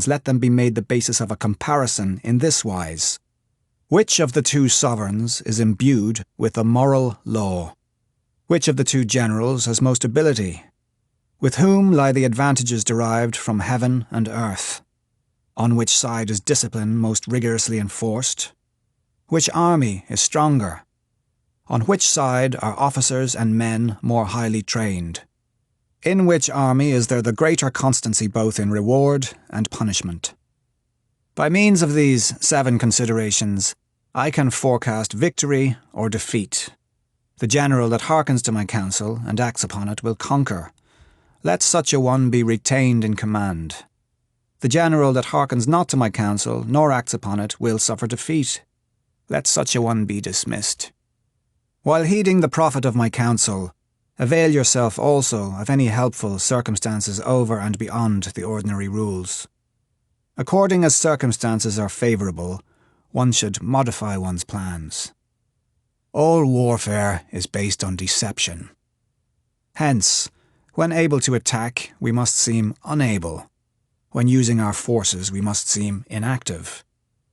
let them be made the basis of a comparison in this wise. Which of the two sovereigns is imbued with a moral law? Which of the two generals has most ability? With whom lie the advantages derived from heaven and earth? On which side is discipline most rigorously enforced? Which army is stronger? On which side are officers and men more highly trained? In which army is there the greater constancy both in reward and punishment? By means of these 7 considerations, I can forecast victory or defeat. The general that hearkens to my counsel and acts upon it will conquer. Let such a one be retained in command. The general that hearkens not to my counsel nor acts upon it will suffer defeat. Let such a one be dismissed. While heeding the profit of my counsel, avail yourself also of any helpful circumstances over and beyond the ordinary rules. According as circumstances are favourable, one should modify one's plans. All warfare is based on deception. Hence, when able to attack, we must seem unable. When using our forces, we must seem inactive.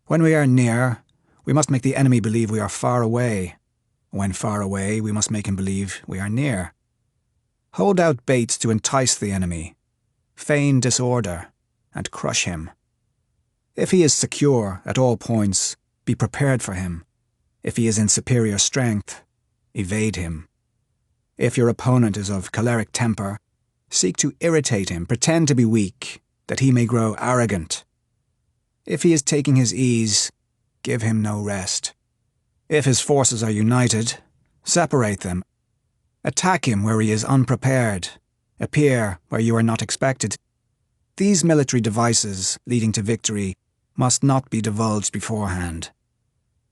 When we are near, we must make the enemy believe we are far away. When far away, we must make him believe we are near. Hold out baits to entice the enemy. Feign disorder, and crush him. If he is secure at all points, be prepared for him. If he is in superior strength, evade him. If your opponent is of choleric temper, seek to irritate him, pretend to be weak, that he may grow arrogant. If he is taking his ease, give him no rest. If his forces are united, separate them. Attack him where he is unprepared. Appear where you are not expected. These military devices leading to victory must not be divulged beforehand.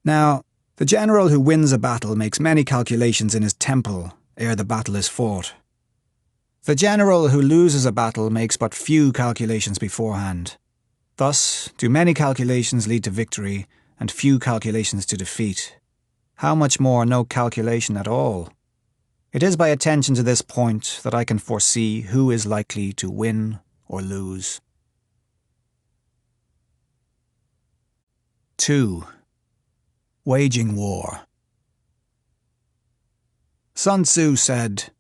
Now, the general who wins a battle makes many calculations in his temple ere the battle is fought. The general who loses a battle makes but few calculations beforehand. Thus, do many calculations lead to victory, and few calculations to defeat. How much more no calculation at all? It is by attention to this point that I can foresee who is likely to win or lose. 2. Waging war. Sun Tzu said,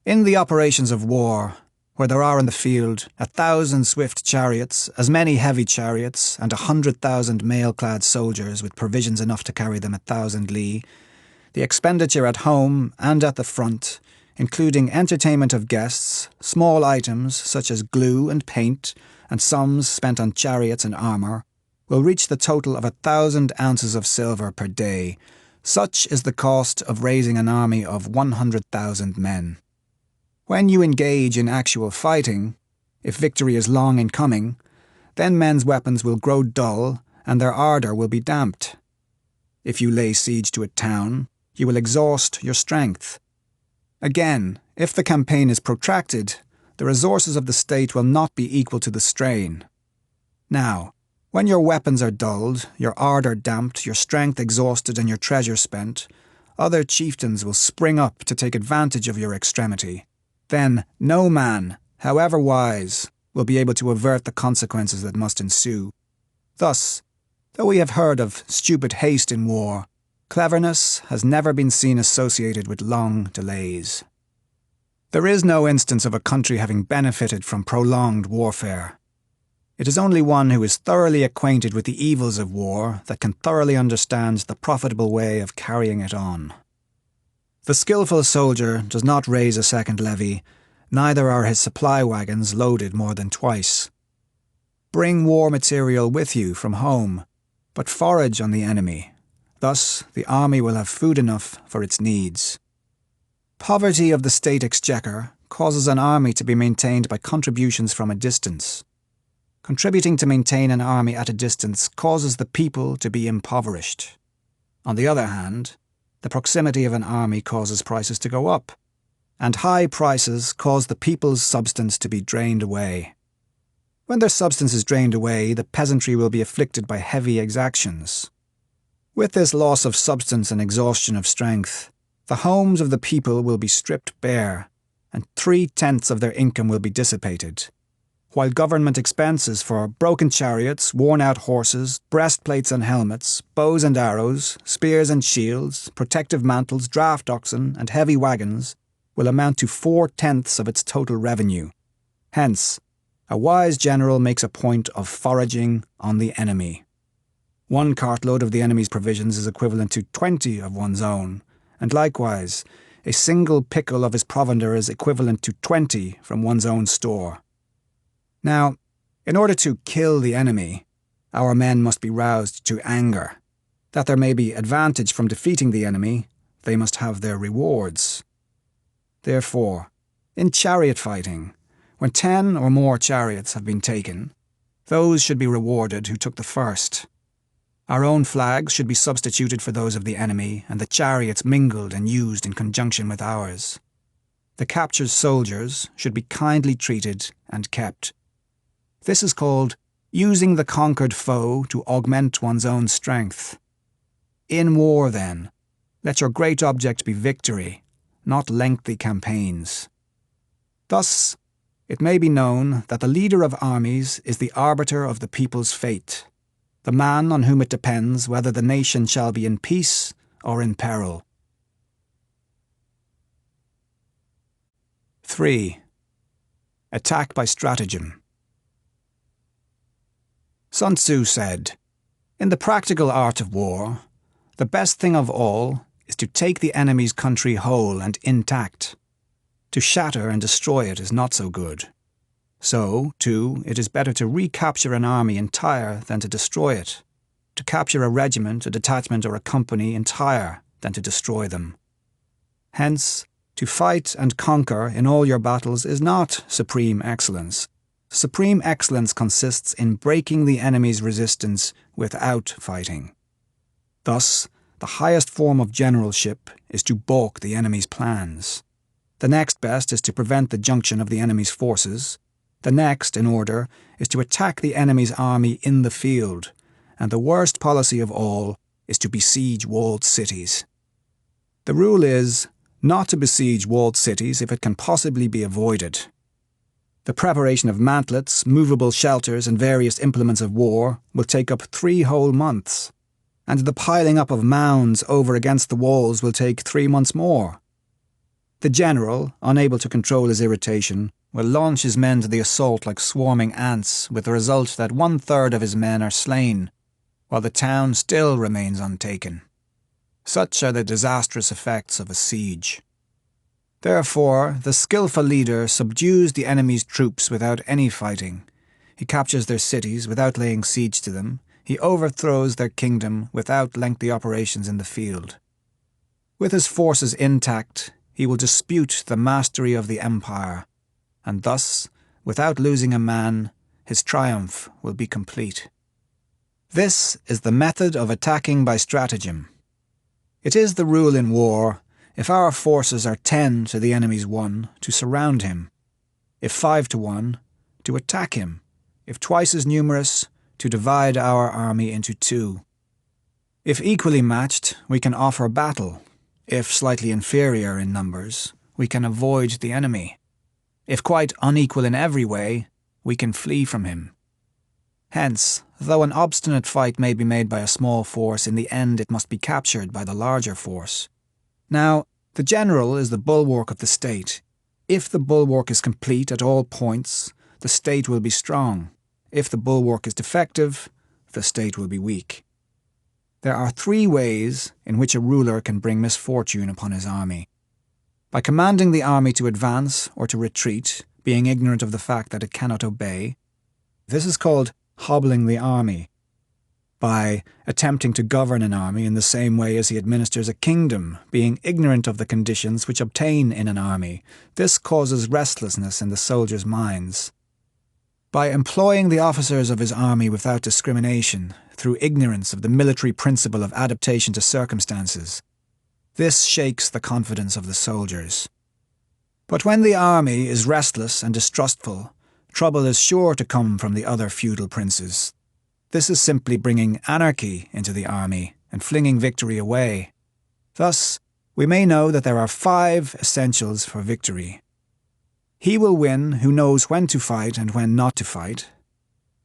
"In the operations of war, where there are in the field 1,000 swift chariots, as many heavy chariots, and 100,000 mail-clad soldiers with provisions enough to carry them 1,000 li, the expenditure at home and at the front, including entertainment of guests, small items such as glue and paint, and sums spent on chariots and armour, will reach the total of 1,000 ounces of silver per day. Such is the cost of raising an army of 100,000 men. When you engage in actual fighting, if victory is long in coming, then men's weapons will grow dull and their ardour will be damped. If you lay siege to a town, you will exhaust your strength. Again, if the campaign is protracted, the resources of the state will not be equal to the strain. Now, when your weapons are dulled, your ardour damped, your strength exhausted and your treasure spent, other chieftains will spring up to take advantage of your extremity. Then no man, however wise, will be able to avert the consequences that must ensue. Thus, though we have heard of stupid haste in war, cleverness has never been seen associated with long delays. There is no instance of a country having benefited from prolonged warfare. It is only one who is thoroughly acquainted with the evils of war that can thoroughly understand the profitable way of carrying it on. The skillful soldier does not raise a second levy, neither are his supply wagons loaded more than twice. Bring war material with you from home, but forage on the enemy. Thus the army will have food enough for its needs. Poverty of the state exchequer causes an army to be maintained by contributions from a distance. Contributing to maintain an army at a distance causes the people to be impoverished. On the other hand, the proximity of an army causes prices to go up, and high prices cause the people's substance to be drained away. When their substance is drained away, the peasantry will be afflicted by heavy exactions. With this loss of substance and exhaustion of strength, the homes of the people will be stripped bare, and 3/10 of their income will be dissipated. while government expenses for broken chariots, worn-out horses, breastplates and helmets, bows and arrows, spears and shields, protective mantles, draft oxen, and heavy wagons will amount to 4/10 of its total revenue. Hence, a wise general makes a point of foraging on the enemy. 1 cartload of the enemy's provisions is equivalent to 20 of one's own, and likewise, a single pickle of his provender is equivalent to 20 from one's own store. Now, in order to kill the enemy, our men must be roused to anger. That there may be advantage from defeating the enemy, they must have their rewards. Therefore, in chariot fighting, when 10 or more chariots have been taken, those should be rewarded who took the first. Our own flags should be substituted for those of the enemy, and the chariots mingled and used in conjunction with ours. The captured soldiers should be kindly treated and kept. This is called using the conquered foe to augment one's own strength. In war, then, let your great object be victory, not lengthy campaigns. Thus, it may be known that the leader of armies is the arbiter of the people's fate, the man on whom it depends whether the nation shall be in peace or in peril. 3. Attack by stratagem. Sun Tzu said, "In the practical art of war, the best thing of all is to take the enemy's country whole and intact. To shatter and destroy it is not so good. So, too, it is better to recapture an army entire than to destroy it, to capture a regiment, a detachment, or a company entire than to destroy them. Hence, to fight and conquer in all your battles is not supreme excellence. Supreme excellence consists in breaking the enemy's resistance without fighting. Thus, the highest form of generalship is to balk the enemy's plans. The next best is to prevent the junction of the enemy's forces. The next, in order, is to attack the enemy's army in the field. And the worst policy of all is to besiege walled cities. The rule is not to besiege walled cities if it can possibly be avoided. The preparation of mantlets, movable shelters, and various implements of war will take up 3 whole months, and the piling up of mounds over against the walls will take 3 months more. The general, unable to control his irritation, will launch his men to the assault like swarming ants, with the result that 1/3 of his men are slain, while the town still remains untaken. Such are the disastrous effects of a siege. Therefore, the skillful leader subdues the enemy's troops without any fighting. He captures their cities without laying siege to them. He overthrows their kingdom without lengthy operations in the field. With his forces intact, he will dispute the mastery of the empire, and thus, without losing a man, his triumph will be complete. This is the method of attacking by stratagem. It is the rule in war, if our forces are 10 to the enemy's 1, to surround him; if 5 to 1, to attack him; if twice as numerous, to divide our army into 2. If equally matched, we can offer battle; if slightly inferior in numbers, we can avoid the enemy; if quite unequal in every way, we can flee from him. Hence, though an obstinate fight may be made by a small force, in the end it must be captured by the larger force. Now, the general is the bulwark of the state. If the bulwark is complete at all points, the state will be strong. If the bulwark is defective, the state will be weak. There are 3 ways in which a ruler can bring misfortune upon his army. By commanding the army to advance or to retreat, being ignorant of the fact that it cannot obey. This is called hobbling the army. By attempting to govern an army in the same way as he administers a kingdom, being ignorant of the conditions which obtain in an army. This causes restlessness in the soldiers' minds. By employing the officers of his army without discrimination, through ignorance of the military principle of adaptation to circumstances. This shakes the confidence of the soldiers. But when the army is restless and distrustful, trouble is sure to come from the other feudal princes. This is simply bringing anarchy into the army and flinging victory away. Thus, we may know that there are 5 essentials for victory. He will win who knows when to fight and when not to fight.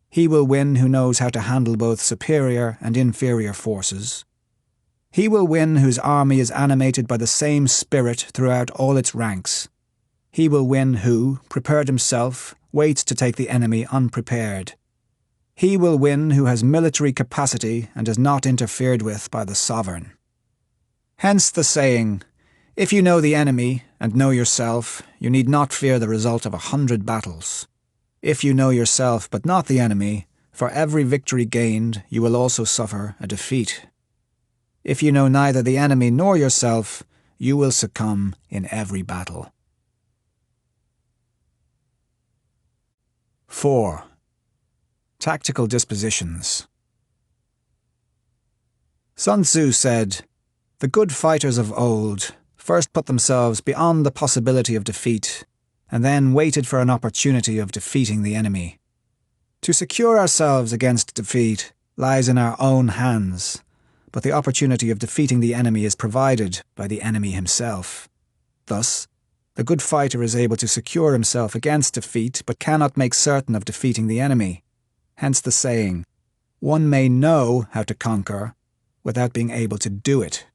He will win who knows how to handle both superior and inferior forces. He will win whose army is animated by the same spirit throughout all its ranks. He will win who, prepared himself, waits to take the enemy unprepared. He will win who has military capacity and is not interfered with by the sovereign. Hence the saying, "If you know the enemy and know yourself, you need not fear the result of 100 battles. If you know yourself but not the enemy, for every victory gained you will also suffer a defeat. If you know neither the enemy nor yourself, you will succumb in every battle." 4. Tactical dispositions. Sun Tzu said, "The good fighters of old first put themselves beyond the possibility of defeat, and then waited for an opportunity of defeating the enemy. To secure ourselves against defeat lies in our own hands, but the opportunity of defeating the enemy is provided by the enemy himself. Thus, the good fighter is able to secure himself against defeat, but cannot make certain of defeating the enemy. Hence the saying, one may know how to conquer without being able to do it."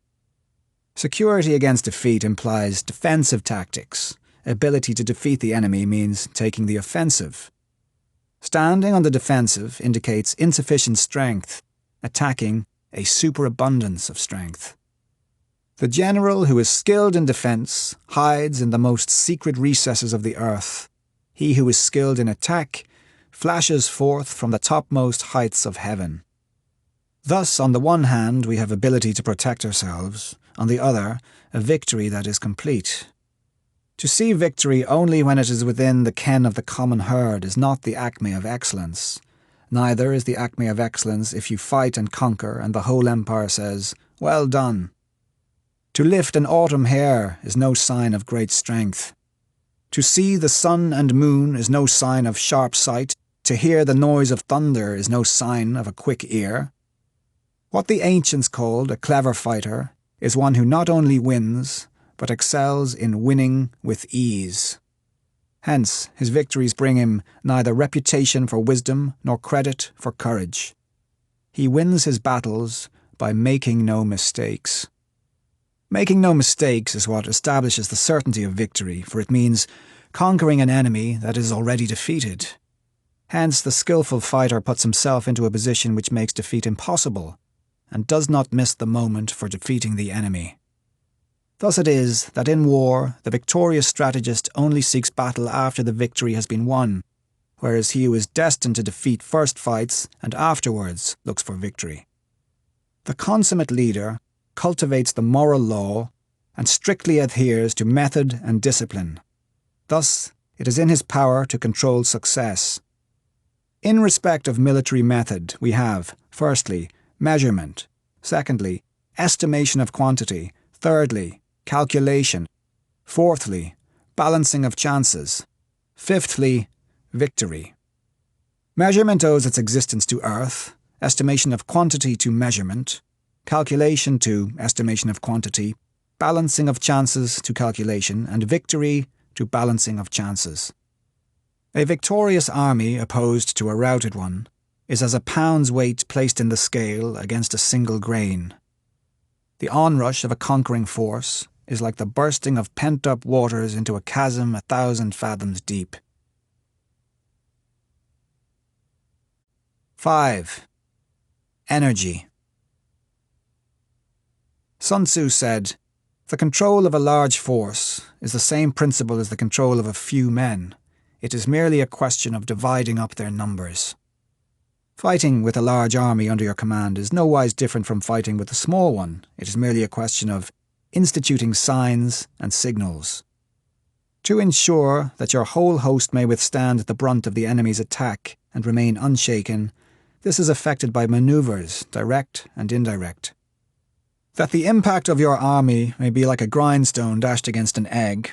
Security against defeat implies defensive tactics. Ability to defeat the enemy means taking the offensive. Standing on the defensive indicates insufficient strength, attacking a superabundance of strength. The general who is skilled in defence hides in the most secret recesses of the earth. He who is skilled in attack flashes forth from the topmost heights of heaven. Thus, on the one hand, we have ability to protect ourselves, on the other, a victory that is complete. To see victory only when it is within the ken of the common herd is not the acme of excellence. Neither is the acme of excellence if you fight and conquer and the whole empire says, "Well done." To lift an autumn hair is no sign of great strength. To see the sun and moon is no sign of sharp sight. To hear the noise of thunder is no sign of a quick ear. What the ancients called a clever fighter is one who not only wins, but excels in winning with ease. Hence, his victories bring him neither reputation for wisdom nor credit for courage. He wins his battles by making no mistakes. Making no mistakes is what establishes the certainty of victory, for it means conquering an enemy that is already defeated. Hence, the skillful fighter puts himself into a position which makes defeat impossible, and does not miss the moment for defeating the enemy. Thus it is that in war, the victorious strategist only seeks battle after the victory has been won, whereas he who is destined to defeat first fights and afterwards looks for victory. The consummate leader cultivates the moral law and strictly adheres to method and discipline. Thus, it is in his power to control success. In respect of military method, we have, firstly, measurement, secondly, estimation of quantity, thirdly, calculation, fourthly, balancing of chances, fifthly, victory. Measurement owes its existence to earth, estimation of quantity to measurement, calculation to estimation of quantity, balancing of chances to calculation, and victory to balancing of chances. A victorious army opposed to a routed one is as a pound's weight placed in the scale against a single grain. The onrush of a conquering force is like the bursting of pent-up waters into a chasm 1,000 fathoms deep. 5. Energy. Sun Tzu said, "The control of a large force is the same principle as the control of a few men. It is merely a question of dividing up their numbers." Fighting with a large army under your command is no wise different from fighting with a small one. It is merely a question of instituting signs and signals. To ensure that your whole host may withstand the brunt of the enemy's attack and remain unshaken, this is effected by manoeuvres, direct and indirect. That the impact of your army may be like a grindstone dashed against an egg,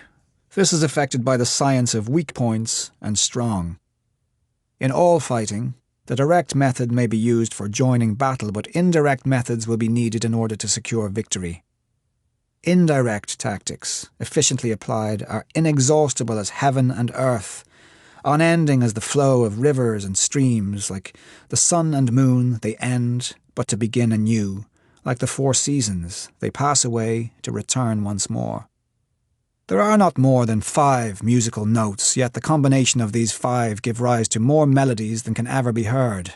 this is effected by the science of weak points and strong. In all fighting, the direct method may be used for joining battle, but indirect methods will be needed in order to secure victory. Indirect tactics, efficiently applied, are inexhaustible as heaven and earth, unending as the flow of rivers and streams. Like the sun and moon, they end, but to begin anew. Like the four seasons, they pass away to return once more. There are not more than 5 musical notes, yet the combination of these 5 give rise to more melodies than can ever be heard.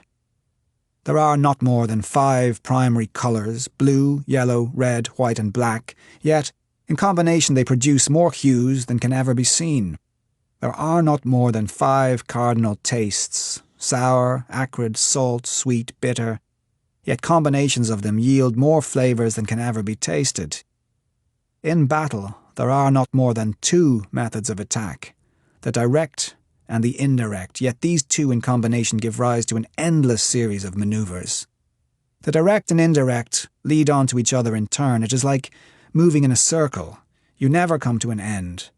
There are not more than 5 primary colours, blue, yellow, red, white and black, yet in combination they produce more hues than can ever be seen. There are not more than 5 cardinal tastes, sour, acrid, salt, sweet, bitter, yet combinations of them yield more flavours than can ever be tasted. In battle, there are not more than 2 methods of attack, the direct and the indirect, yet these 2 in combination give rise to an endless series of manoeuvres. The direct and indirect lead on to each other in turn. It is like moving in a circle. You never come to an end.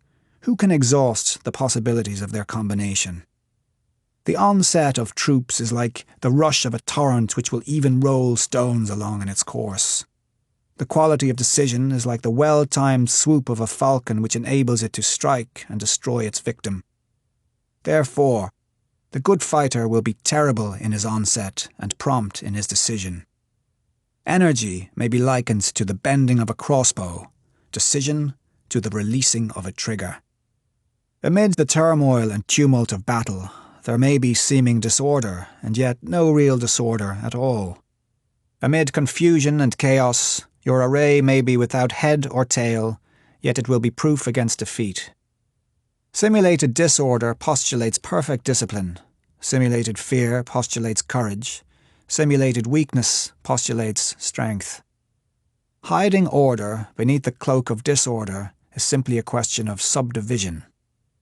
Who can exhaust the possibilities of their combination? The onset of troops is like the rush of a torrent which will even roll stones along in its course. The quality of decision is like the well-timed swoop of a falcon which enables it to strike and destroy its victim. Therefore, the good fighter will be terrible in his onset and prompt in his decision. Energy may be likened to the bending of a crossbow, decision to the releasing of a trigger. Amid the turmoil and tumult of battle, there may be seeming disorder, and yet no real disorder at all. Amid confusion and chaos, your array may be without head or tail, yet it will be proof against defeat. Simulated disorder postulates perfect discipline. Simulated fear postulates courage. Simulated weakness postulates strength. Hiding order beneath the cloak of disorder is simply a question of subdivision.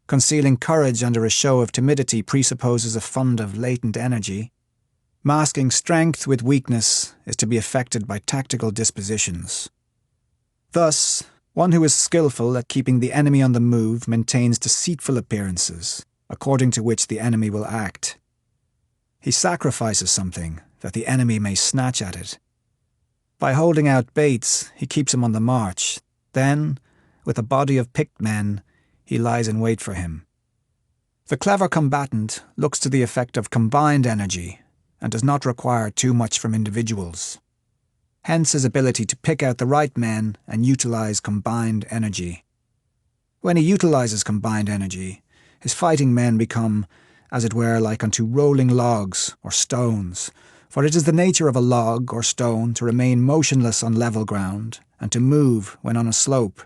Concealing courage under a show of timidity presupposes a fund of latent energy. Masking strength with weakness is to be effected by tactical dispositions. Thus, one who is skillful at keeping the enemy on the move maintains deceitful appearances, according to which the enemy will act. He sacrifices something that the enemy may snatch at it. By holding out baits, he keeps him on the march. Then, with a body of picked men, he lies in wait for him. The clever combatant looks to the effect of combined energy and does not require too much from individuals. Hence his ability to pick out the right men and utilize combined energy. When he utilizes combined energy, his fighting men become, as it were, like unto rolling logs or stones, for it is the nature of a log or stone to remain motionless on level ground and to move when on a slope,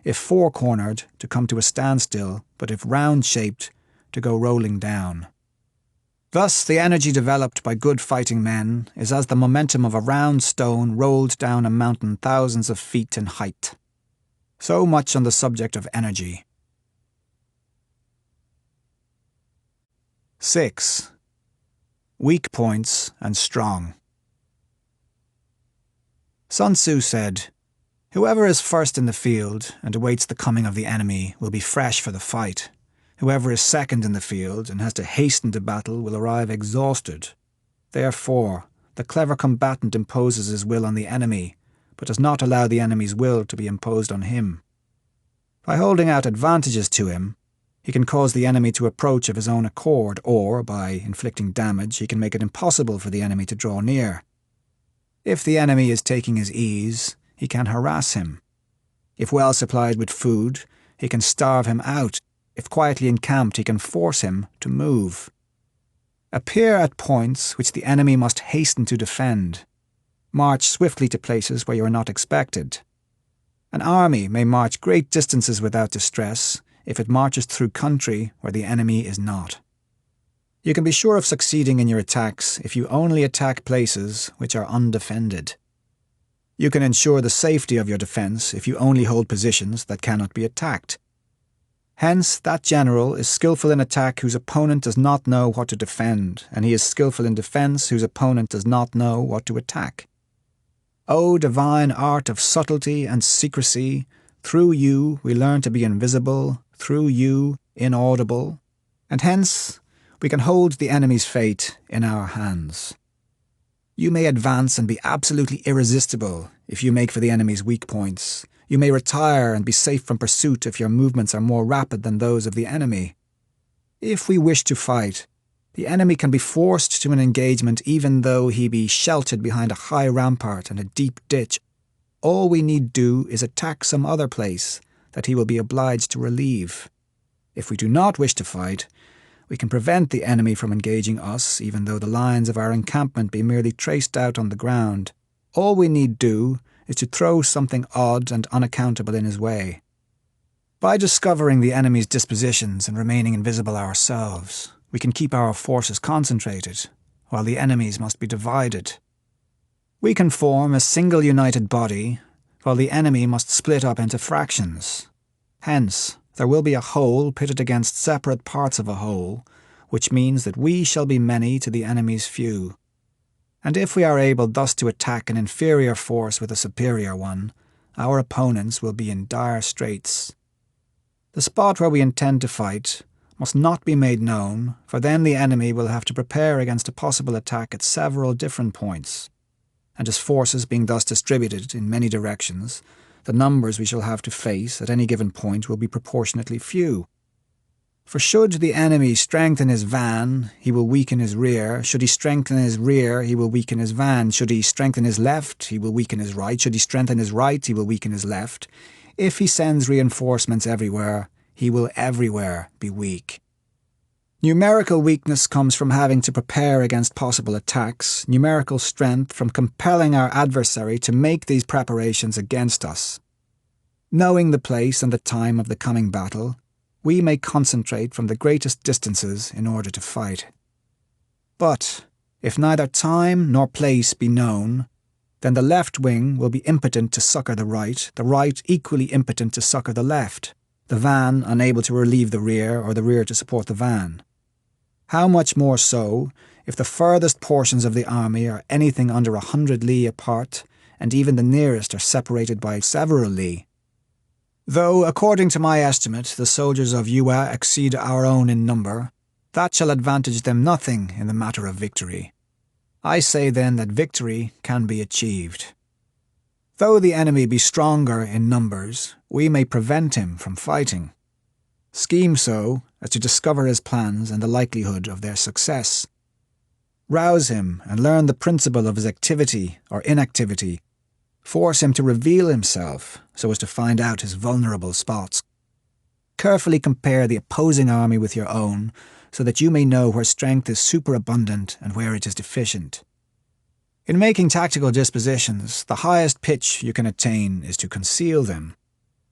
if four-cornered, to come to a standstill, but if round-shaped, to go rolling down. Thus, the energy developed by good fighting men is as the momentum of a round stone rolled down a mountain thousands of feet in height. So much on the subject of energy. 6. Weak points and strong. Sun Tzu said, "Whoever is first in the field and awaits the coming of the enemy will be fresh for the fight. Whoever is second in the field and has to hasten to battle will arrive exhausted. Therefore, the clever combatant imposes his will on the enemy, but does not allow the enemy's will to be imposed on him. By holding out advantages to him, he can cause the enemy to approach of his own accord, or, by inflicting damage, he can make it impossible for the enemy to draw near. If the enemy is taking his ease, he can harass him. If well supplied with food, he can starve him out. If quietly encamped, he can force him to move. Appear at points which the enemy must hasten to defend. March swiftly to places where you are not expected. An army may march great distances without distress if it marches through country where the enemy is not. You can be sure of succeeding in your attacks if you only attack places which are undefended. You can ensure the safety of your defence if you only hold positions that cannot be attacked. Hence, that general is skillful in attack whose opponent does not know what to defend, and he is skillful in defence whose opponent does not know what to attack. O divine art of subtlety and secrecy, through you we learn to be invisible, through you inaudible, and hence we can hold the enemy's fate in our hands. You may advance and be absolutely irresistible if you make for the enemy's weak points, You may retire and be safe from pursuit if your movements are more rapid than those of the enemy. If we wish to fight, the enemy can be forced to an engagement even though he be sheltered behind a high rampart and a deep ditch. All we need do is attack some other place that he will be obliged to relieve. If we do not wish to fight, we can prevent the enemy from engaging us even though the lines of our encampment be merely traced out on the ground. All we need do is to throw something odd and unaccountable in his way. By discovering the enemy's dispositions and remaining invisible ourselves, we can keep our forces concentrated, while the enemy's must be divided. We can form a single united body, while the enemy must split up into fractions. Hence, there will be a whole pitted against separate parts of a whole, which means that we shall be many to the enemy's few. And if we are able thus to attack an inferior force with a superior one, our opponents will be in dire straits. The spot where we intend to fight must not be made known, for then the enemy will have to prepare against a possible attack at several different points, and his forces being thus distributed in many directions, the numbers we shall have to face at any given point will be proportionately few. For should the enemy strengthen his van, he will weaken his rear. Should he strengthen his rear, he will weaken his van. Should he strengthen his left, he will weaken his right. Should he strengthen his right, he will weaken his left. If he sends reinforcements everywhere, he will everywhere be weak. Numerical weakness comes from having to prepare against possible attacks, numerical strength from compelling our adversary to make these preparations against us. Knowing the place and the time of the coming battle, we may concentrate from the greatest distances in order to fight. But if neither time nor place be known, then the left wing will be impotent to succour the right equally impotent to succour the left, the van unable to relieve the rear or the rear to support the van. How much more so if the furthest portions of the army are anything under 100 li apart, and even the nearest are separated by several li. Though, according to my estimate, the soldiers of Yueh exceed our own in number, that shall advantage them nothing in the matter of victory. I say then that victory can be achieved. Though the enemy be stronger in numbers, we may prevent him from fighting. Scheme so as to discover his plans and the likelihood of their success. Rouse him and learn the principle of his activity or inactivity. Force him to reveal himself so as to find out his vulnerable spots. Carefully compare the opposing army with your own so that you may know where strength is superabundant and where it is deficient. In making tactical dispositions, the highest pitch you can attain is to conceal them.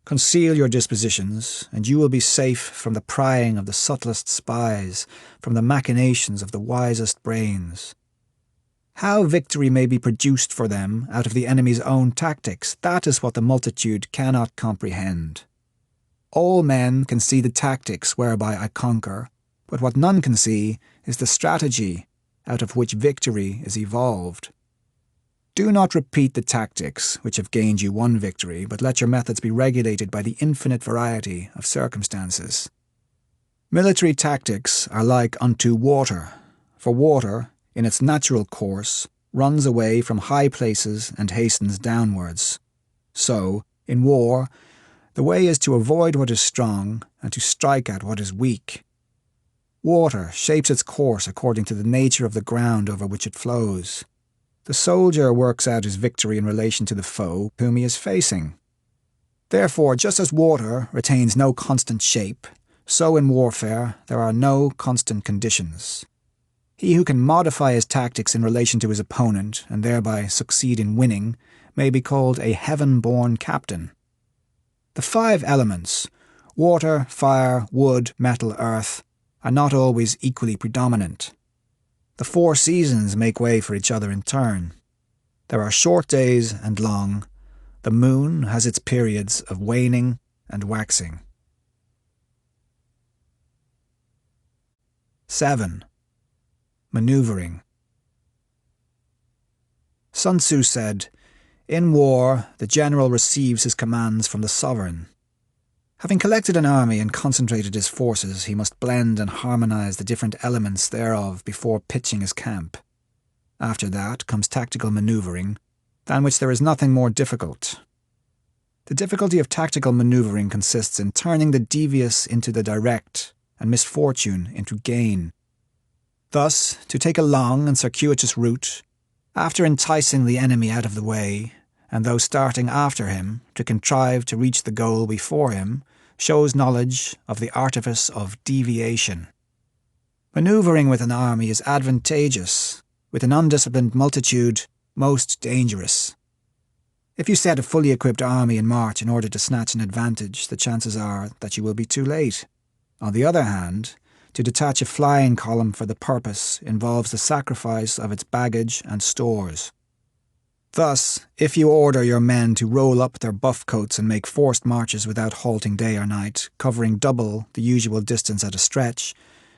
Conceal your dispositions, and you will be safe from the prying of the subtlest spies, from the machinations of the wisest brains. How victory may be produced for them out of the enemy's own tactics, that is what the multitude cannot comprehend. All men can see the tactics whereby I conquer, but what none can see is the strategy out of which victory is evolved. Do not repeat the tactics which have gained you one victory, but let your methods be regulated by the infinite variety of circumstances. Military tactics are like unto water, for water, in its natural course, runs away from high places and hastens downwards. So, in war, the way is to avoid what is strong and to strike at what is weak. Water shapes its course according to the nature of the ground over which it flows. The soldier works out his victory in relation to the foe whom he is facing. Therefore, just as water retains no constant shape, so in warfare there are no constant conditions. He who can modify his tactics in relation to his opponent and thereby succeed in winning may be called a heaven-born captain. The 5 elements, water, fire, wood, metal, earth, are not always equally predominant. The 4 seasons make way for each other in turn. There are short days and long. The moon has its periods of waning and waxing. 7. Maneuvering. Sun Tzu said, "In war, the general receives his commands from the sovereign. Having collected an army and concentrated his forces, he must blend and harmonize the different elements thereof before pitching his camp. After that comes tactical maneuvering, than which there is nothing more difficult. The difficulty of tactical manoeuvring consists in turning the devious into the direct and misfortune into gain. Thus, to take a long and circuitous route, after enticing the enemy out of the way, and though starting after him, to contrive to reach the goal before him, shows knowledge of the artifice of deviation. Manoeuvring with an army is advantageous, with an undisciplined multitude most dangerous. If you set a fully equipped army in march in order to snatch an advantage, the chances are that you will be too late. On the other hand, to detach a flying column for the purpose involves the sacrifice of its baggage and stores. Thus, if you order your men to roll up their buff coats and make forced marches without halting day or night, covering double the usual distance at a stretch,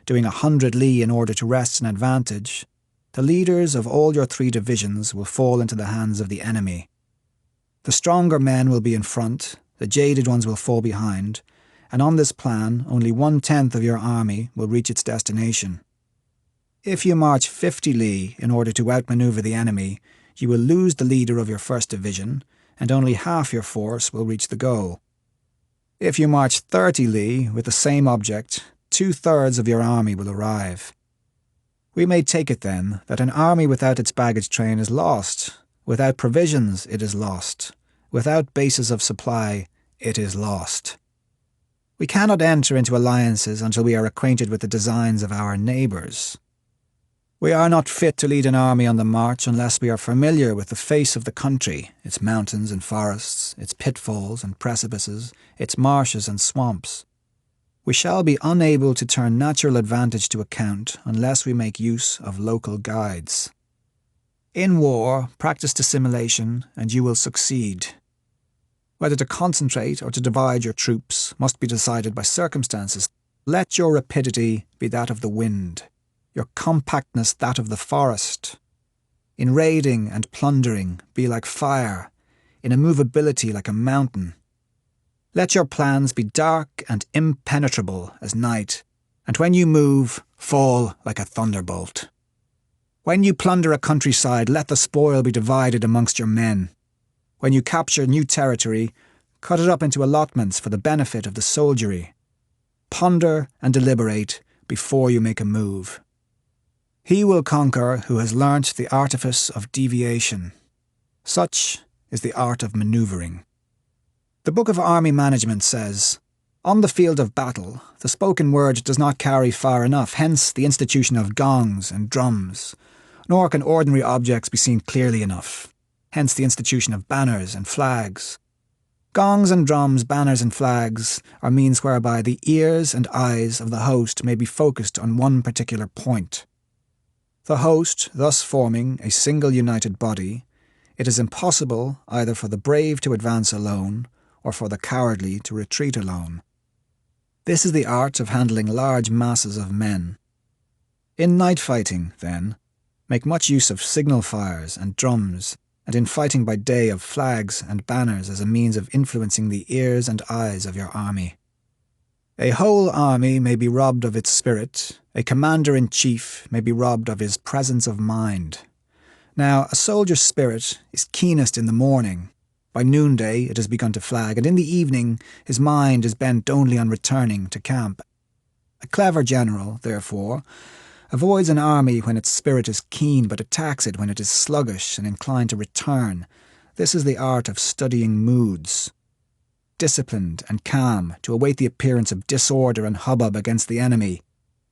doing 100 li in order to wrest an advantage, the leaders of all your 3 divisions will fall into the hands of the enemy. The stronger men will be in front, the jaded ones will fall behind, and on this plan only 1/10 of your army will reach its destination. If you march 50 li in order to outmaneuver the enemy, you will lose the leader of your 1st division, and only half your force will reach the goal. If you march 30 li with the same object, 2/3 of your army will arrive. We may take it then that an army without its baggage train is lost, without provisions it is lost, without bases of supply it is lost. We cannot enter into alliances until we are acquainted with the designs of our neighbours. We are not fit to lead an army on the march unless we are familiar with the face of the country, its mountains and forests, its pitfalls and precipices, its marshes and swamps. We shall be unable to turn natural advantage to account unless we make use of local guides. In war, practice dissimulation and you will succeed. Whether to concentrate or to divide your troops must be decided by circumstances. Let your rapidity be that of the wind, your compactness that of the forest. In raiding and plundering, be like fire, in immovability like a mountain. Let your plans be dark and impenetrable as night, and when you move, fall like a thunderbolt. When you plunder a countryside, let the spoil be divided amongst your men. When you capture new territory, cut it up into allotments for the benefit of the soldiery. Ponder and deliberate before you make a move. He will conquer who has learnt the artifice of deviation. Such is the art of manoeuvring. The Book of Army Management says, "On the field of battle, the spoken word does not carry far enough, hence the institution of gongs and drums, nor can ordinary objects be seen clearly enough. Hence the institution of banners and flags. Gongs and drums, banners and flags are means whereby the ears and eyes of the host may be focused on one particular point. The host thus forming a single united body, it is impossible either for the brave to advance alone or for the cowardly to retreat alone. This is the art of handling large masses of men. In night fighting, then, make much use of signal fires and drums, and in fighting by day of flags and banners as a means of influencing the ears and eyes of your army. A whole army may be robbed of its spirit, a commander-in-chief may be robbed of his presence of mind. Now, a soldier's spirit is keenest in the morning. By noonday it has begun to flag, and in the evening his mind is bent only on returning to camp. A clever general, therefore, avoids an army when its spirit is keen, but attacks it when it is sluggish and inclined to return. This is the art of studying moods. Disciplined and calm, to await the appearance of disorder and hubbub against the enemy.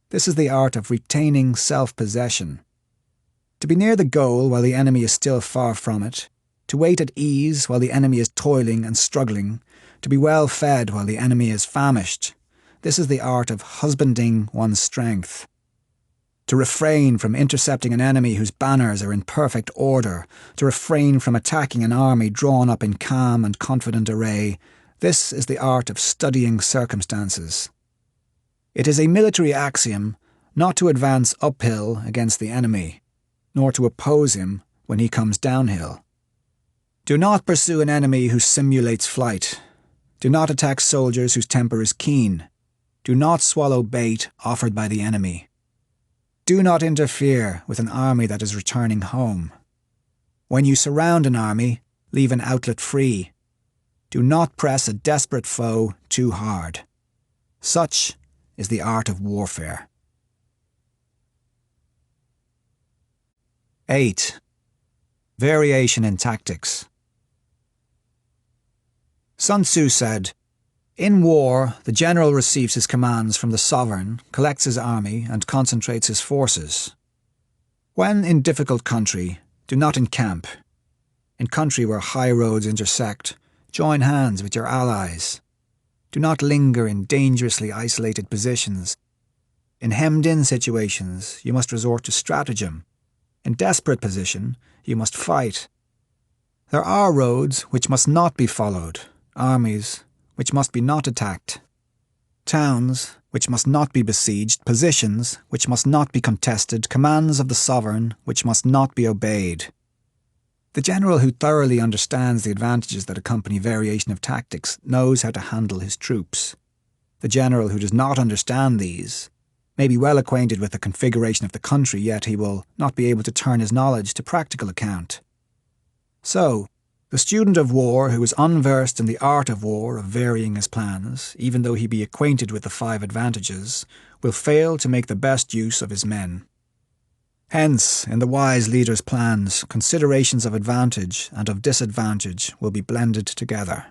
This is the art of retaining self-possession. To be near the goal while the enemy is still far from it, to wait at ease while the enemy is toiling and struggling, to be well fed while the enemy is famished. This is the art of husbanding one's strength. To refrain from intercepting an enemy whose banners are in perfect order, to refrain from attacking an army drawn up in calm and confident array, this is the art of studying circumstances. It is a military axiom not to advance uphill against the enemy, nor to oppose him when he comes downhill. Do not pursue an enemy who simulates flight. Do not attack soldiers whose temper is keen. Do not swallow bait offered by the enemy. Do not interfere with an army that is returning home. When you surround an army, leave an outlet free. Do not press a desperate foe too hard. Such is the art of warfare. 8. Variation in tactics. Sun Tzu said, "In war, the general receives his commands from the sovereign, collects his army, and concentrates his forces. When in difficult country, do not encamp. In country where high roads intersect, join hands with your allies. Do not linger in dangerously isolated positions. In hemmed-in situations, you must resort to stratagem. In desperate position, you must fight. There are roads which must not be followed, armies which must be not attacked, towns which must not be besieged, positions which must not be contested, commands of the sovereign which must not be obeyed." The general who thoroughly understands the advantages that accompany variation of tactics knows how to handle his troops. The general who does not understand these may be well acquainted with the configuration of the country, yet he will not be able to turn his knowledge to practical account. So, the student of war who is unversed in the art of war of varying his plans, even though he be acquainted with the 5 advantages, will fail to make the best use of his men. Hence, in the wise leader's plans, considerations of advantage and of disadvantage will be blended together.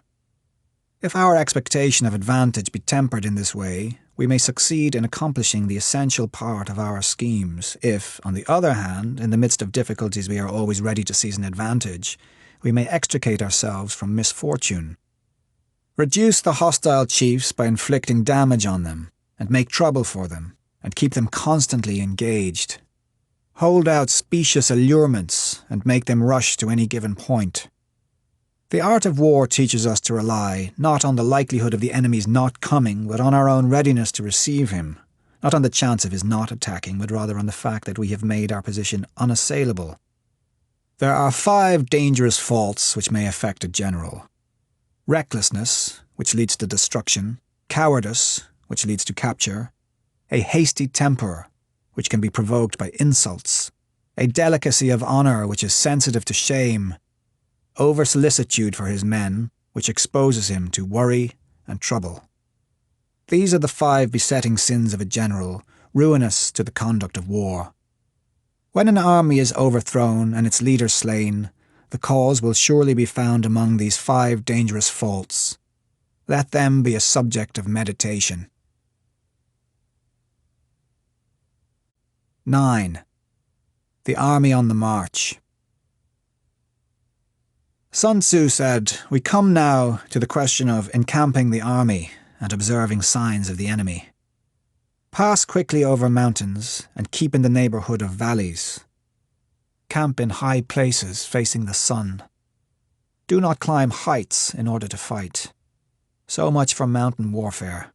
If our expectation of advantage be tempered in this way, we may succeed in accomplishing the essential part of our schemes. If, on the other hand, in the midst of difficulties we are always ready to seize an advantage, we may extricate ourselves from misfortune. Reduce the hostile chiefs by inflicting damage on them, and make trouble for them, and keep them constantly engaged. Hold out specious allurements, and make them rush to any given point. The art of war teaches us to rely not on the likelihood of the enemy's not coming, but on our own readiness to receive him, not on the chance of his not attacking, but rather on the fact that we have made our position unassailable. There are 5 dangerous faults which may affect a general: recklessness, which leads to destruction; cowardice, which leads to capture; a hasty temper, which can be provoked by insults; a delicacy of honour, which is sensitive to shame; over-solicitude for his men, which exposes him to worry and trouble. These are the 5 besetting sins of a general, ruinous to the conduct of war. When an army is overthrown and its leader slain, the cause will surely be found among these 5 dangerous faults. Let them be a subject of meditation. 9. The army on the march. Sun Tzu said, "We come now to the question of encamping the army and observing signs of the enemy. Pass quickly over mountains and keep in the neighbourhood of valleys. Camp in high places facing the sun. Do not climb heights in order to fight." So much for mountain warfare.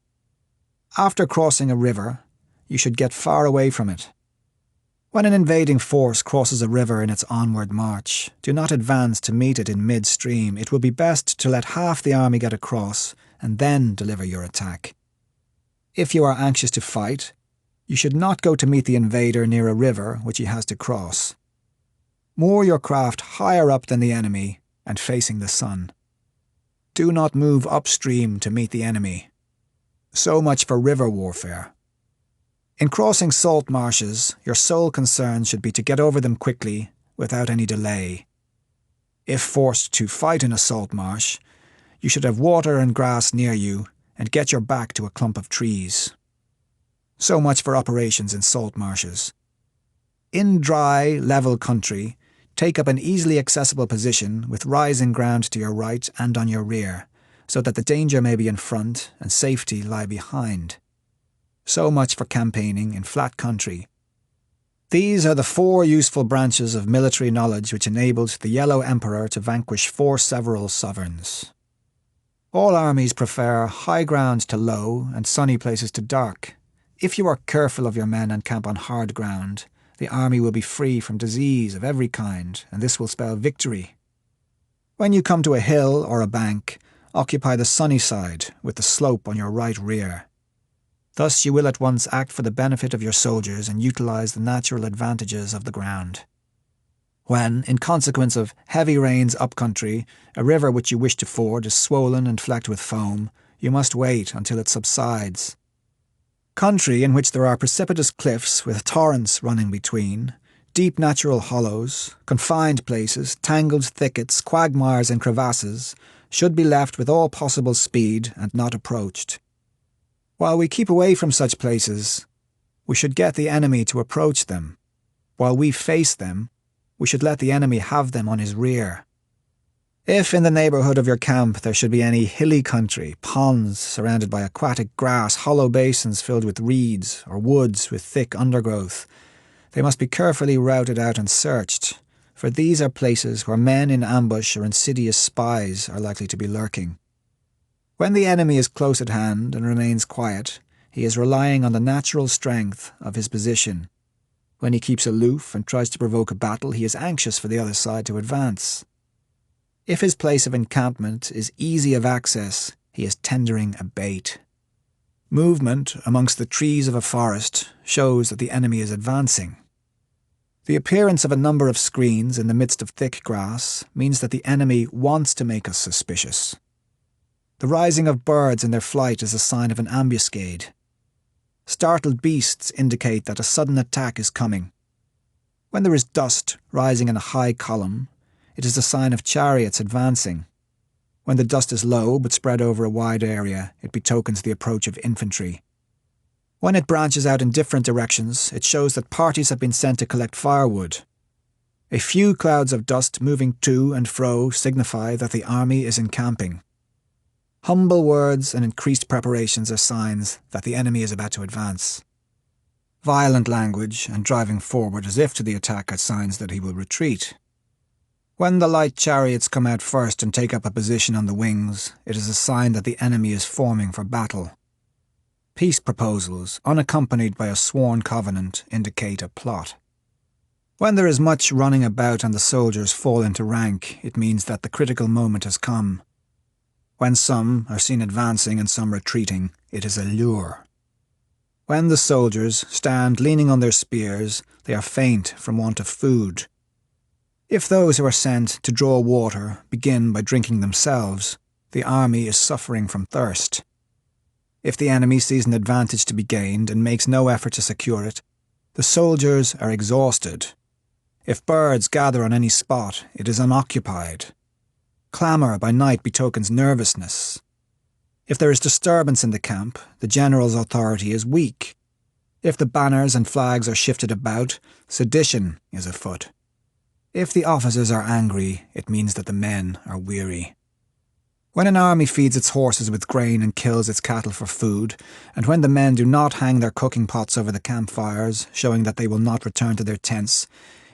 After crossing a river, you should get far away from it. When an invading force crosses a river in its onward march, do not advance to meet it in mid-stream. It will be best to let half the army get across and then deliver your attack. If you are anxious to fight, you should not go to meet the invader near a river which he has to cross. Moor your craft higher up than the enemy and facing the sun. Do not move upstream to meet the enemy. So much for river warfare. In crossing salt marshes, your sole concern should be to get over them quickly, without any delay. If forced to fight in a salt marsh, you should have water and grass near you, and get your back to a clump of trees. So much for operations in salt marshes. In dry, level country, take up an easily accessible position with rising ground to your right and on your rear, so that the danger may be in front and safety lie behind. So much for campaigning in flat country. These are the 4 useful branches of military knowledge which enabled the Yellow Emperor to vanquish 4 several sovereigns. All armies prefer high ground to low and sunny places to dark. If you are careful of your men and camp on hard ground, the army will be free from disease of every kind, and this will spell victory. When you come to a hill or a bank, occupy the sunny side with the slope on your right rear. Thus you will at once act for the benefit of your soldiers and utilize the natural advantages of the ground. When, in consequence of heavy rains upcountry, a river which you wish to ford is swollen and flecked with foam, you must wait until it subsides. Country in which there are precipitous cliffs with torrents running between, deep natural hollows, confined places, tangled thickets, quagmires and crevasses, should be left with all possible speed and not approached. While we keep away from such places, we should get the enemy to approach them. While we face them, we should let the enemy have them on his rear. If in the neighbourhood of your camp there should be any hilly country, ponds surrounded by aquatic grass, hollow basins filled with reeds, or woods with thick undergrowth, they must be carefully routed out and searched, for these are places where men in ambush or insidious spies are likely to be lurking. When the enemy is close at hand and remains quiet, he is relying on the natural strength of his position. When he keeps aloof and tries to provoke a battle, he is anxious for the other side to advance. If his place of encampment is easy of access, he is tendering a bait. Movement amongst the trees of a forest shows that the enemy is advancing. The appearance of a number of screens in the midst of thick grass means that the enemy wants to make us suspicious. The rising of birds in their flight is a sign of an ambuscade. Startled beasts indicate that a sudden attack is coming. When there is dust rising in a high column, it is a sign of chariots advancing. When the dust is low but spread over a wide area, it betokens the approach of infantry. When it branches out in different directions, it shows that parties have been sent to collect firewood. A few clouds of dust moving to and fro signify that the army is encamping. Humble words and increased preparations are signs that the enemy is about to advance. Violent language and driving forward as if to the attack are signs that he will retreat. When the light chariots come out first and take up a position on the wings, it is a sign that the enemy is forming for battle. Peace proposals, unaccompanied by a sworn covenant, indicate a plot. When there is much running about and the soldiers fall into rank, it means that the critical moment has come. When some are seen advancing and some retreating, it is a lure. When the soldiers stand leaning on their spears, they are faint from want of food. If those who are sent to draw water begin by drinking themselves, the army is suffering from thirst. If the enemy sees an advantage to be gained and makes no effort to secure it, the soldiers are exhausted. If birds gather on any spot, it is unoccupied. Clamour by night betokens nervousness. If there is disturbance in the camp, the general's authority is weak. If the banners and flags are shifted about, sedition is afoot. If the officers are angry, it means that the men are weary. When an army feeds its horses with grain and kills its cattle for food, and when the men do not hang their cooking pots over the campfires, showing that they will not return to their tents,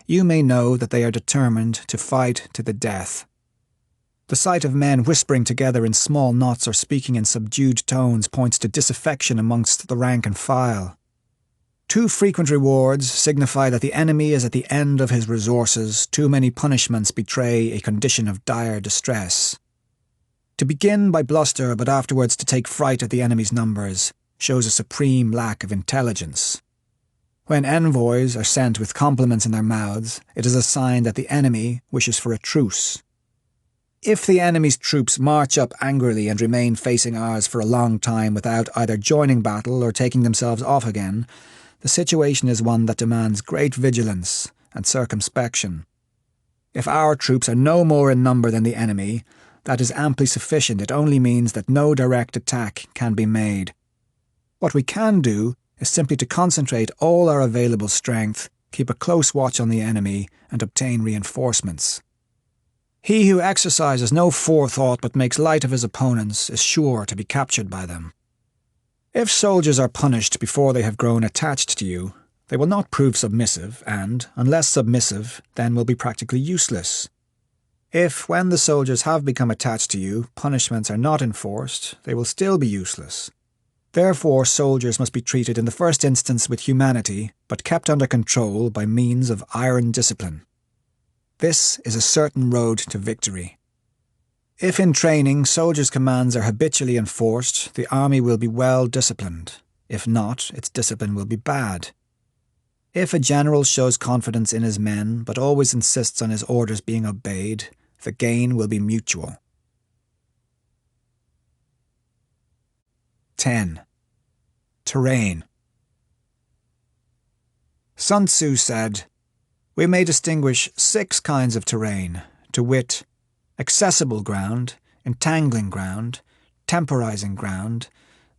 you may know that they are determined to fight to the death. The sight of men whispering together in small knots or speaking in subdued tones points to disaffection amongst the rank and file. Too frequent rewards signify that the enemy is at the end of his resources. Too many punishments betray a condition of dire distress. To begin by bluster but afterwards to take fright at the enemy's numbers shows a supreme lack of intelligence. When envoys are sent with compliments in their mouths, it is a sign that the enemy wishes for a truce. If the enemy's troops march up angrily and remain facing ours for a long time without either joining battle or taking themselves off again, the situation is one that demands great vigilance and circumspection. If our troops are no more in number than the enemy, that is amply sufficient. It only means that no direct attack can be made. What we can do is simply to concentrate all our available strength, keep a close watch on the enemy, and obtain reinforcements. He who exercises no forethought but makes light of his opponents is sure to be captured by them. If soldiers are punished before they have grown attached to you, they will not prove submissive and, unless submissive, then will be practically useless. If, when the soldiers have become attached to you, punishments are not enforced, they will still be useless. Therefore, soldiers must be treated in the first instance with humanity, but kept under control by means of iron discipline. This is a certain road to victory. If in training soldiers' commands are habitually enforced, the army will be well disciplined. If not, its discipline will be bad. If a general shows confidence in his men but always insists on his orders being obeyed, the gain will be mutual. 10. Terrain. Sun Tzu said, "We may distinguish 6 kinds of terrain, to wit, accessible ground, entangling ground, temporizing ground,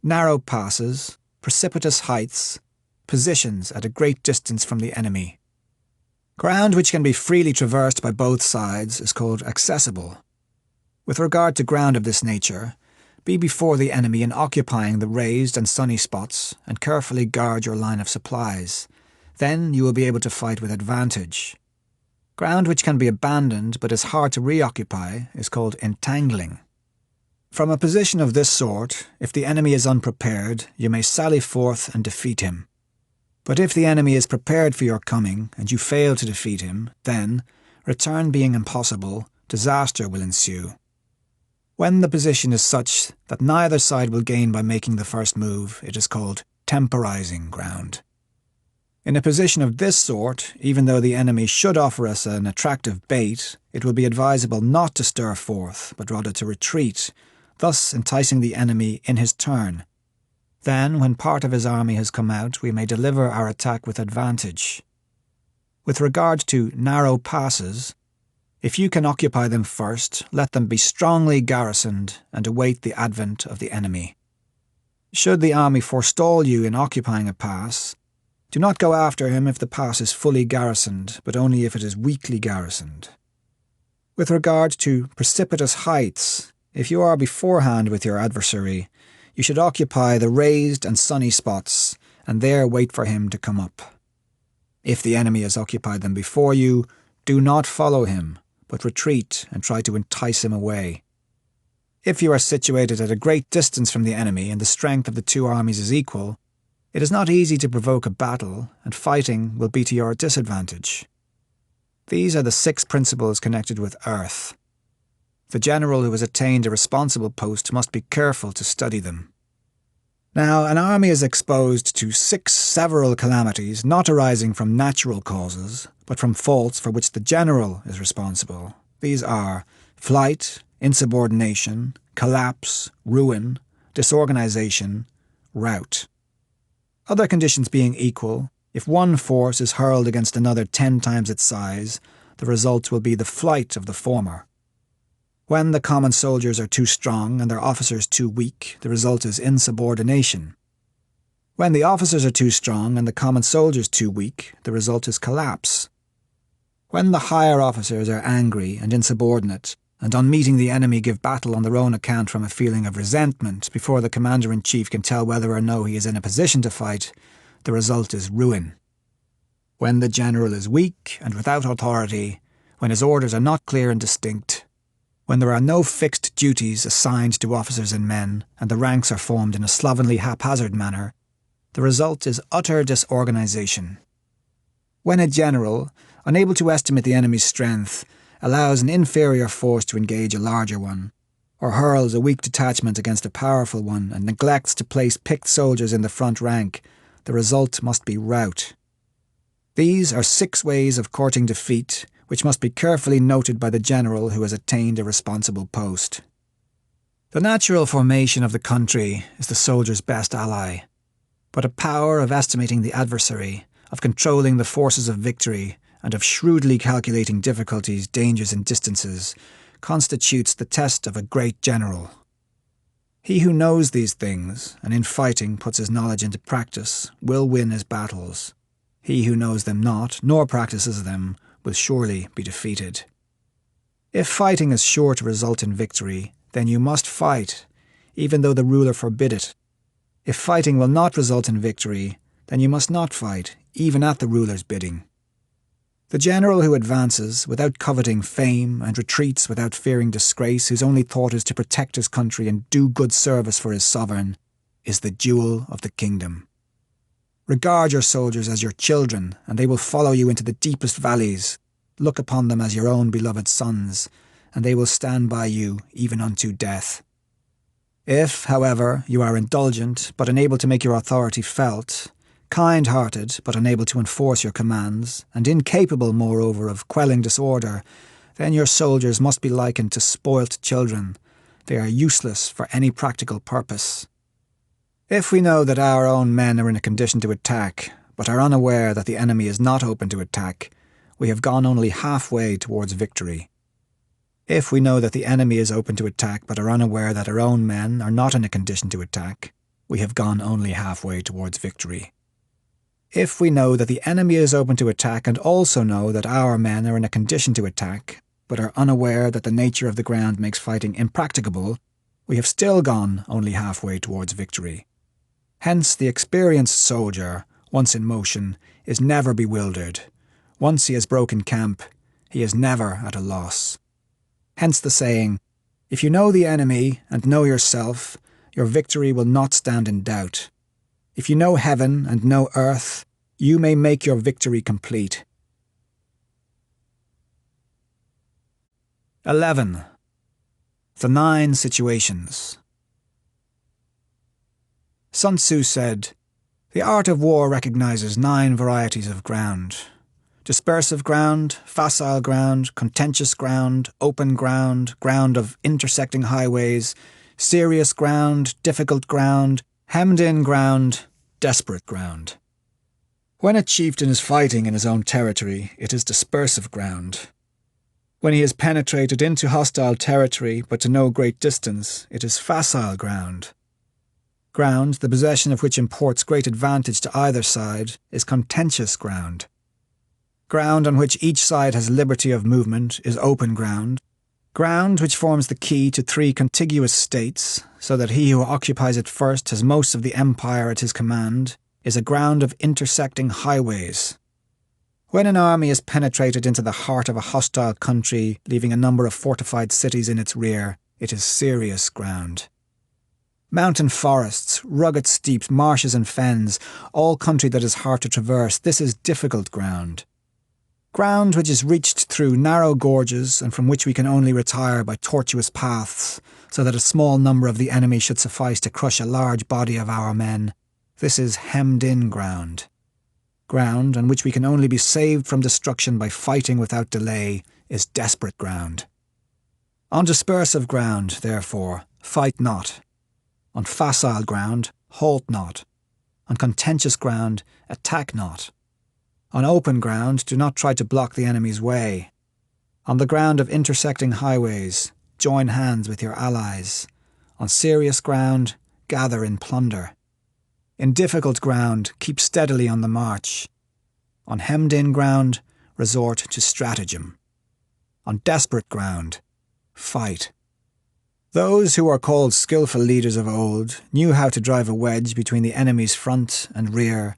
narrow passes, precipitous heights, positions at a great distance from the enemy. Ground which can be freely traversed by both sides is called accessible. With regard to ground of this nature, be before the enemy in occupying the raised and sunny spots, and carefully guard your line of supplies. Then you will be able to fight with advantage. Ground which can be abandoned but is hard to reoccupy is called entangling. From a position of this sort, if the enemy is unprepared, you may sally forth and defeat him. But if the enemy is prepared for your coming, and you fail to defeat him, then, return being impossible, disaster will ensue. When the position is such that neither side will gain by making the first move, it is called temporizing ground. In a position of this sort, even though the enemy should offer us an attractive bait, it will be advisable not to stir forth, but rather to retreat, thus enticing the enemy in his turn. Then, when part of his army has come out, we may deliver our attack with advantage. With regard to narrow passes, if you can occupy them first, let them be strongly garrisoned and await the advent of the enemy. Should the army forestall you in occupying a pass, do not go after him if the pass is fully garrisoned, but only if it is weakly garrisoned. With regard to precipitous heights, if you are beforehand with your adversary, you should occupy the raised and sunny spots, and there wait for him to come up. If the enemy has occupied them before you, do not follow him, but retreat and try to entice him away. If you are situated at a great distance from the enemy and the strength of the 2 armies is equal, it is not easy to provoke a battle, and fighting will be to your disadvantage. These are the 6 principles connected with earth. The general who has attained a responsible post must be careful to study them. Now, an army is exposed to 6 several calamities not arising from natural causes, but from faults for which the general is responsible. These are flight, insubordination, collapse, ruin, disorganization, rout. Other conditions being equal, if one force is hurled against another 10 times its size, the result will be the flight of the former. When the common soldiers are too strong and their officers too weak, the result is insubordination. When the officers are too strong and the common soldiers too weak, the result is collapse. When the higher officers are angry and insubordinate, and on meeting the enemy give battle on their own account from a feeling of resentment before the commander-in-chief can tell whether or no he is in a position to fight, the result is ruin. When the general is weak and without authority, when his orders are not clear and distinct, when there are no fixed duties assigned to officers and men, and the ranks are formed in a slovenly haphazard manner, the result is utter disorganization. When a general, unable to estimate the enemy's strength, allows an inferior force to engage a larger one, or hurls a weak detachment against a powerful one and neglects to place picked soldiers in the front rank, the result must be rout. These are 6 ways of courting defeat, which must be carefully noted by the general who has attained a responsible post. The natural formation of the country is the soldier's best ally, but a power of estimating the adversary, of controlling the forces of victory, and of shrewdly calculating difficulties, dangers, and distances, constitutes the test of a great general. He who knows these things, and in fighting puts his knowledge into practice, will win his battles. He who knows them not, nor practices them, will surely be defeated. If fighting is sure to result in victory, then you must fight, even though the ruler forbid it. If fighting will not result in victory, then you must not fight, even at the ruler's bidding. The general who advances without coveting fame and retreats without fearing disgrace, whose only thought is to protect his country and do good service for his sovereign, is the jewel of the kingdom. Regard your soldiers as your children, and they will follow you into the deepest valleys. Look upon them as your own beloved sons, and they will stand by you even unto death. If, however, you are indulgent, but unable to make your authority felt, kind-hearted but unable to enforce your commands, and incapable, moreover, of quelling disorder, then your soldiers must be likened to spoilt children. They are useless for any practical purpose. If we know that our own men are in a condition to attack, but are unaware that the enemy is not open to attack, we have gone only halfway towards victory. If we know that the enemy is open to attack, but are unaware that our own men are not in a condition to attack, we have gone only halfway towards victory. If we know that the enemy is open to attack and also know that our men are in a condition to attack, but are unaware that the nature of the ground makes fighting impracticable, we have still gone only halfway towards victory. Hence the experienced soldier, once in motion, is never bewildered. Once he has broken camp, he is never at a loss. Hence the saying, "If you know the enemy and know yourself, your victory will not stand in doubt. If you know heaven and know earth, you may make your victory complete." 11. The 9 situations. Sun Tzu said, "The art of war recognizes 9 varieties of ground: dispersive ground, facile ground, contentious ground, open ground, ground of intersecting highways, serious ground, difficult ground, hemmed-in ground, desperate ground." When a chieftain is fighting in his own territory, it is dispersive ground. When he has penetrated into hostile territory, but to no great distance, it is facile ground. Ground, the possession of which imports great advantage to either side, is contentious ground. Ground on which each side has liberty of movement is open ground. Ground which forms the key to 3 contiguous states, so that he who occupies it first has most of the empire at his command, is a ground of intersecting highways. When an army has penetrated into the heart of a hostile country, leaving a number of fortified cities in its rear, it is serious ground. Mountain forests, rugged steeps, marshes and fens, all country that is hard to traverse, this is difficult ground. Ground which is reached through narrow gorges and from which we can only retire by tortuous paths, so that a small number of the enemy should suffice to crush a large body of our men, this is hemmed-in ground. Ground on which we can only be saved from destruction by fighting without delay is desperate ground. On dispersive ground, therefore, fight not. On facile ground, halt not. On contentious ground, attack not. On open ground, do not try to block the enemy's way. On the ground of intersecting highways, join hands with your allies. On serious ground, gather in plunder. In difficult ground, keep steadily on the march. On hemmed-in ground, resort to stratagem. On desperate ground, fight. Those who are called skillful leaders of old knew how to drive a wedge between the enemy's front and rear,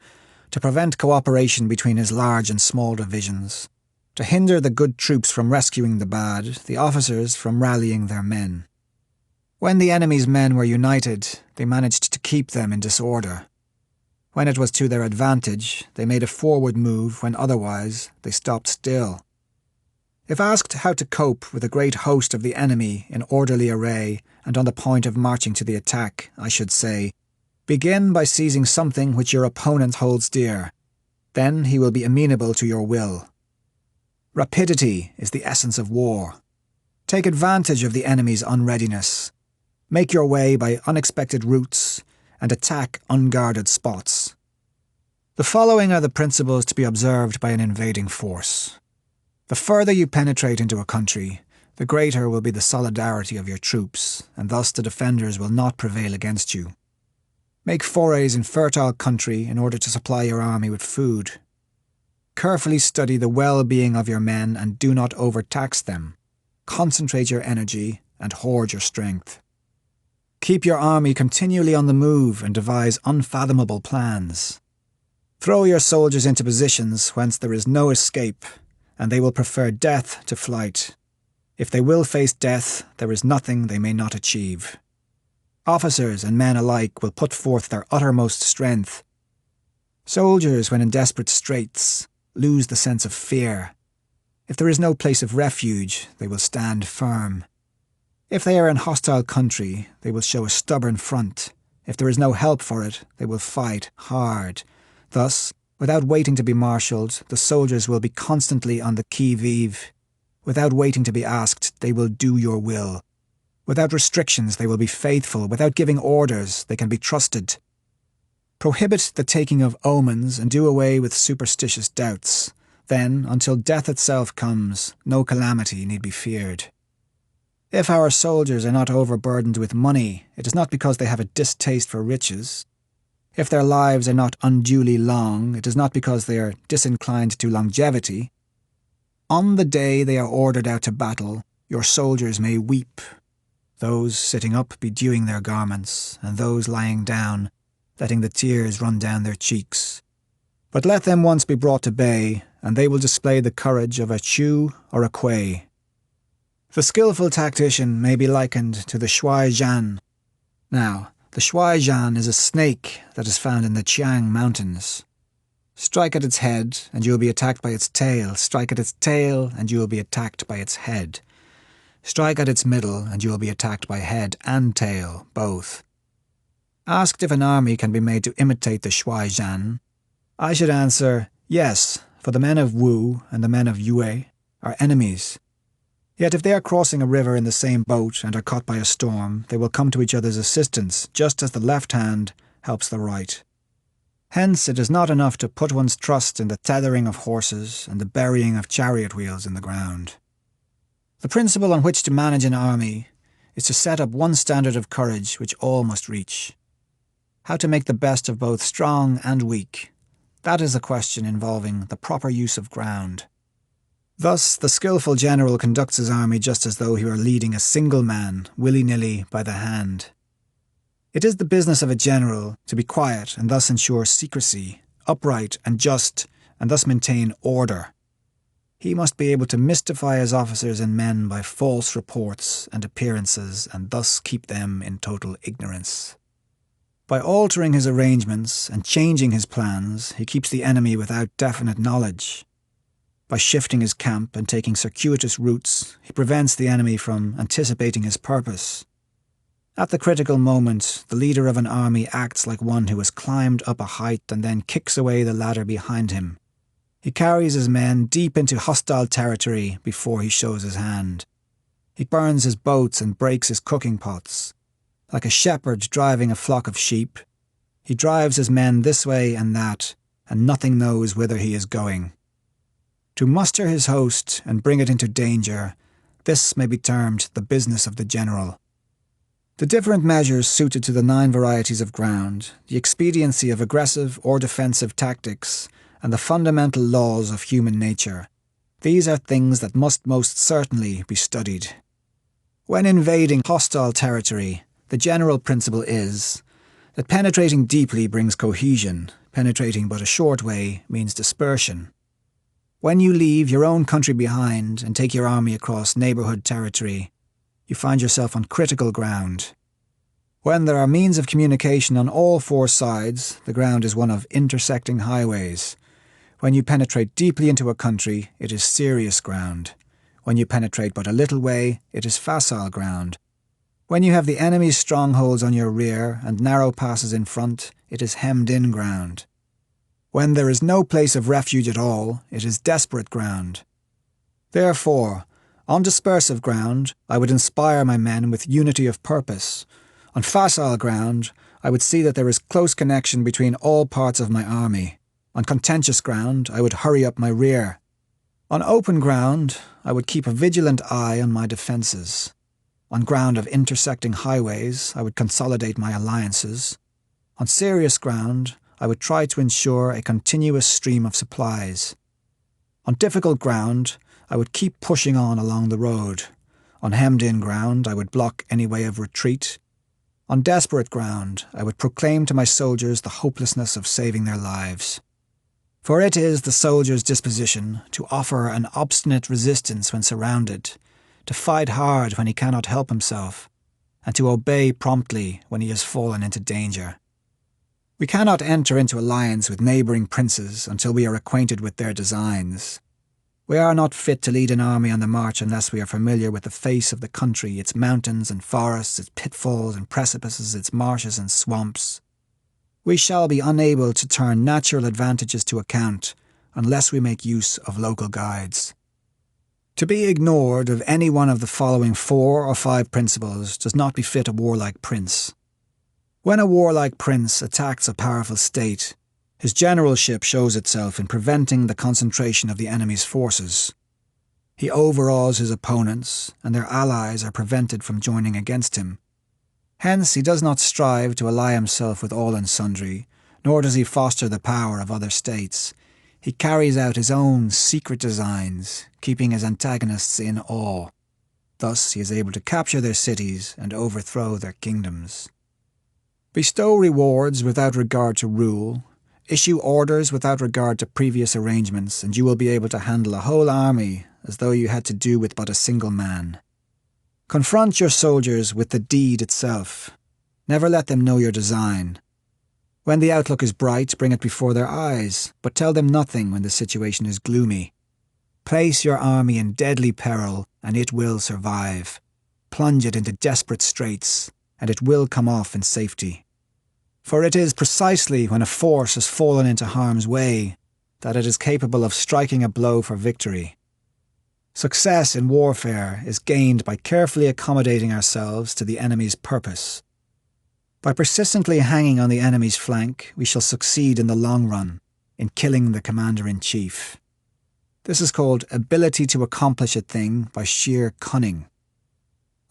to prevent cooperation between his large and small divisions, to hinder the good troops from rescuing the bad, the officers from rallying their men. When the enemy's men were united, they managed to keep them in disorder. When it was to their advantage, they made a forward move when otherwise they stopped still. If asked how to cope with a great host of the enemy in orderly array and on the point of marching to the attack, I should say, begin by seizing something which your opponent holds dear. Then he will be amenable to your will. Rapidity is the essence of war. Take advantage of the enemy's unreadiness. Make your way by unexpected routes and attack unguarded spots. The following are the principles to be observed by an invading force. The further you penetrate into a country, the greater will be the solidarity of your troops, and thus the defenders will not prevail against you. Make forays in fertile country in order to supply your army with food. Carefully study the well-being of your men and do not overtax them. Concentrate your energy and hoard your strength. Keep your army continually on the move and devise unfathomable plans. Throw your soldiers into positions whence there is no escape, and they will prefer death to flight. If they will face death, there is nothing they may not achieve. Officers and men alike will put forth their uttermost strength. Soldiers, when in desperate straits, lose the sense of fear. If there is no place of refuge, they will stand firm. If they are in hostile country, they will show a stubborn front. If there is no help for it, they will fight hard. Thus, without waiting to be marshalled, the soldiers will be constantly on the qui-vive. Without waiting to be asked, they will do your will. Without restrictions, they will be faithful. Without giving orders, they can be trusted. Prohibit the taking of omens and do away with superstitious doubts. Then, until death itself comes, no calamity need be feared. If our soldiers are not overburdened with money, it is not because they have a distaste for riches. If their lives are not unduly long, it is not because they are disinclined to longevity. On the day they are ordered out to battle, your soldiers may weep. Those sitting up bedewing their garments, and those lying down, letting the tears run down their cheeks. But let them once be brought to bay, and they will display the courage of a Chu or a Kuei. The skillful tactician may be likened to the Shuai Zhan. Now, the Shuai Zhan is a snake that is found in the Qiang Mountains. Strike at its head, and you will be attacked by its tail. Strike at its tail, and you will be attacked by its head. Strike at its middle, and you will be attacked by head and tail, both. Asked if an army can be made to imitate the Shuai Zhan, I should answer, yes, for the men of Wu and the men of Yue are enemies. Yet if they are crossing a river in the same boat and are caught by a storm, they will come to each other's assistance, just as the left hand helps the right. Hence it is not enough to put one's trust in the tethering of horses and the burying of chariot wheels in the ground. The principle on which to manage an army is to set up one standard of courage which all must reach. How to make the best of both strong and weak, that is a question involving the proper use of ground. Thus, the skillful general conducts his army just as though he were leading a single man, willy-nilly by the hand. It is the business of a general to be quiet and thus ensure secrecy, upright and just, and thus maintain order. He must be able to mystify his officers and men by false reports and appearances, and thus keep them in total ignorance. By altering his arrangements and changing his plans, he keeps the enemy without definite knowledge. By shifting his camp and taking circuitous routes, he prevents the enemy from anticipating his purpose. At the critical moment, the leader of an army acts like one who has climbed up a height and then kicks away the ladder behind him. He carries his men deep into hostile territory before he shows his hand. He burns his boats and breaks his cooking pots. Like a shepherd driving a flock of sheep, he drives his men this way and that, and nothing knows whither he is going. To muster his host and bring it into danger, this may be termed the business of the general. The different measures suited to the 9 varieties of ground, the expediency of aggressive or defensive tactics, and the fundamental laws of human nature, these are things that must most certainly be studied. When invading hostile territory, the general principle is that penetrating deeply brings cohesion, penetrating but a short way means dispersion. When you leave your own country behind and take your army across neighbourhood territory, you find yourself on critical ground. When there are means of communication on all 4 sides, the ground is one of intersecting highways. When you penetrate deeply into a country, it is serious ground. When you penetrate but a little way, it is facile ground. When you have the enemy's strongholds on your rear and narrow passes in front, it is hemmed-in ground. When there is no place of refuge at all, it is desperate ground. Therefore, on dispersive ground, I would inspire my men with unity of purpose. On facile ground, I would see that there is close connection between all parts of my army. On contentious ground, I would hurry up my rear. On open ground, I would keep a vigilant eye on my defences. On ground of intersecting highways, I would consolidate my alliances. On serious ground, I would try to ensure a continuous stream of supplies. On difficult ground, I would keep pushing on along the road. On hemmed-in ground, I would block any way of retreat. On desperate ground, I would proclaim to my soldiers the hopelessness of saving their lives. For it is the soldier's disposition to offer an obstinate resistance when surrounded, to fight hard when he cannot help himself, and to obey promptly when he has fallen into danger. We cannot enter into alliance with neighbouring princes until we are acquainted with their designs. We are not fit to lead an army on the march unless we are familiar with the face of the country, its mountains and forests, its pitfalls and precipices, its marshes and swamps. We shall be unable to turn natural advantages to account unless we make use of local guides. To be ignored of any one of the following 4 or 5 principles does not befit a warlike prince. When a warlike prince attacks a powerful state, his generalship shows itself in preventing the concentration of the enemy's forces. He overawes his opponents, and their allies are prevented from joining against him. Hence he does not strive to ally himself with all and sundry, nor does he foster the power of other states. He carries out his own secret designs, keeping his antagonists in awe. Thus he is able to capture their cities and overthrow their kingdoms. Bestow rewards without regard to rule. Issue orders without regard to previous arrangements, and you will be able to handle a whole army as though you had to do with but a single man. Confront your soldiers with the deed itself. Never let them know your design. When the outlook is bright, bring it before their eyes, but tell them nothing when the situation is gloomy. Place your army in deadly peril, and it will survive. Plunge it into desperate straits, and it will come off in safety. For it is precisely when a force has fallen into harm's way that it is capable of striking a blow for victory. Success in warfare is gained by carefully accommodating ourselves to the enemy's purpose. By persistently hanging on the enemy's flank, we shall succeed in the long run in killing the commander-in-chief. This is called ability to accomplish a thing by sheer cunning.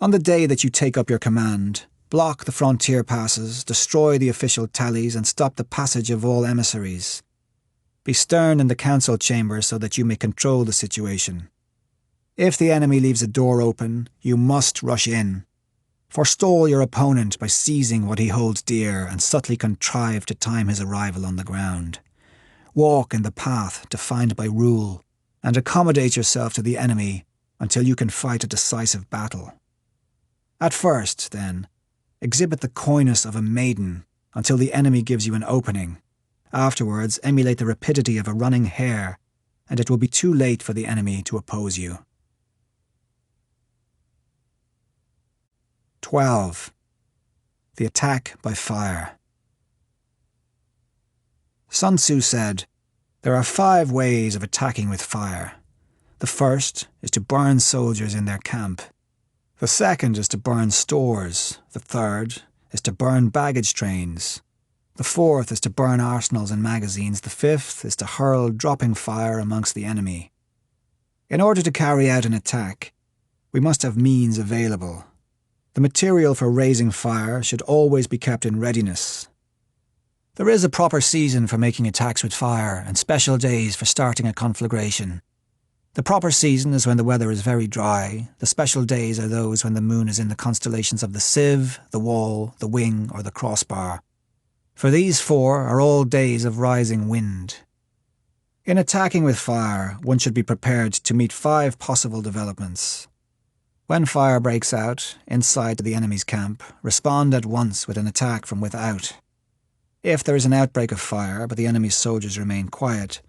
On the day that you take up your command, block the frontier passes, destroy the official tallies, and stop the passage of all emissaries. Be stern in the council chamber so that you may control the situation. If the enemy leaves a door open, you must rush in. Forestall your opponent by seizing what he holds dear and subtly contrive to time his arrival on the ground. Walk in the path defined by rule, and accommodate yourself to the enemy until you can fight a decisive battle. At first, then, exhibit the coyness of a maiden until the enemy gives you an opening. Afterwards, emulate the rapidity of a running hare, and it will be too late for the enemy to oppose you. 12. The attack by fire. Sun Tzu said, "There are 5 ways of attacking with fire. The first is to burn soldiers in their camp. The second is to burn stores. The third is to burn baggage trains. The fourth is to burn arsenals and magazines. The fifth is to hurl dropping fire amongst the enemy. In order to carry out an attack, we must have means available. The material for raising fire should always be kept in readiness. There is a proper season for making attacks with fire and special days for starting a conflagration. The proper season is when the weather is very dry. The special days are those when the moon is in the constellations of the sieve, the wall, the wing, or the crossbar. For these 4 are all days of rising wind. In attacking with fire, one should be prepared to meet 5 possible developments. When fire breaks out inside the enemy's camp, respond at once with an attack from without. If there is an outbreak of fire but the enemy's soldiers remain quiet,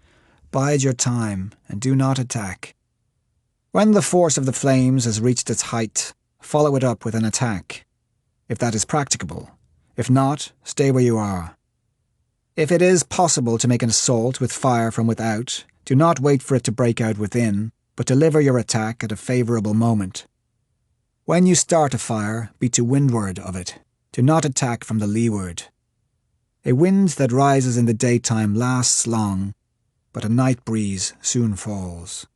bide your time and do not attack. When the force of the flames has reached its height, follow it up with an attack, if that is practicable. If not, stay where you are. If it is possible to make an assault with fire from without, do not wait for it to break out within, but deliver your attack at a favourable moment. When you start a fire, be to windward of it. Do not attack from the leeward. A wind that rises in the daytime lasts long, but a night breeze soon falls.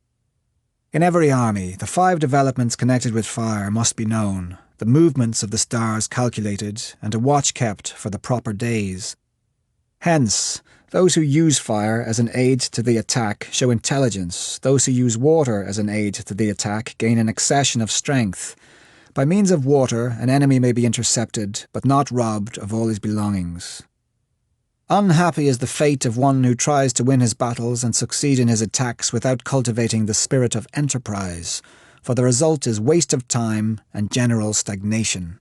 In every army, the 5 developments connected with fire must be known, the movements of the stars calculated, and a watch kept for the proper days. Hence, those who use fire as an aid to the attack show intelligence. Those who use water as an aid to the attack gain an accession of strength. By means of water, an enemy may be intercepted, but not robbed of all his belongings. Unhappy is the fate of one who tries to win his battles and succeed in his attacks without cultivating the spirit of enterprise, for the result is waste of time and general stagnation.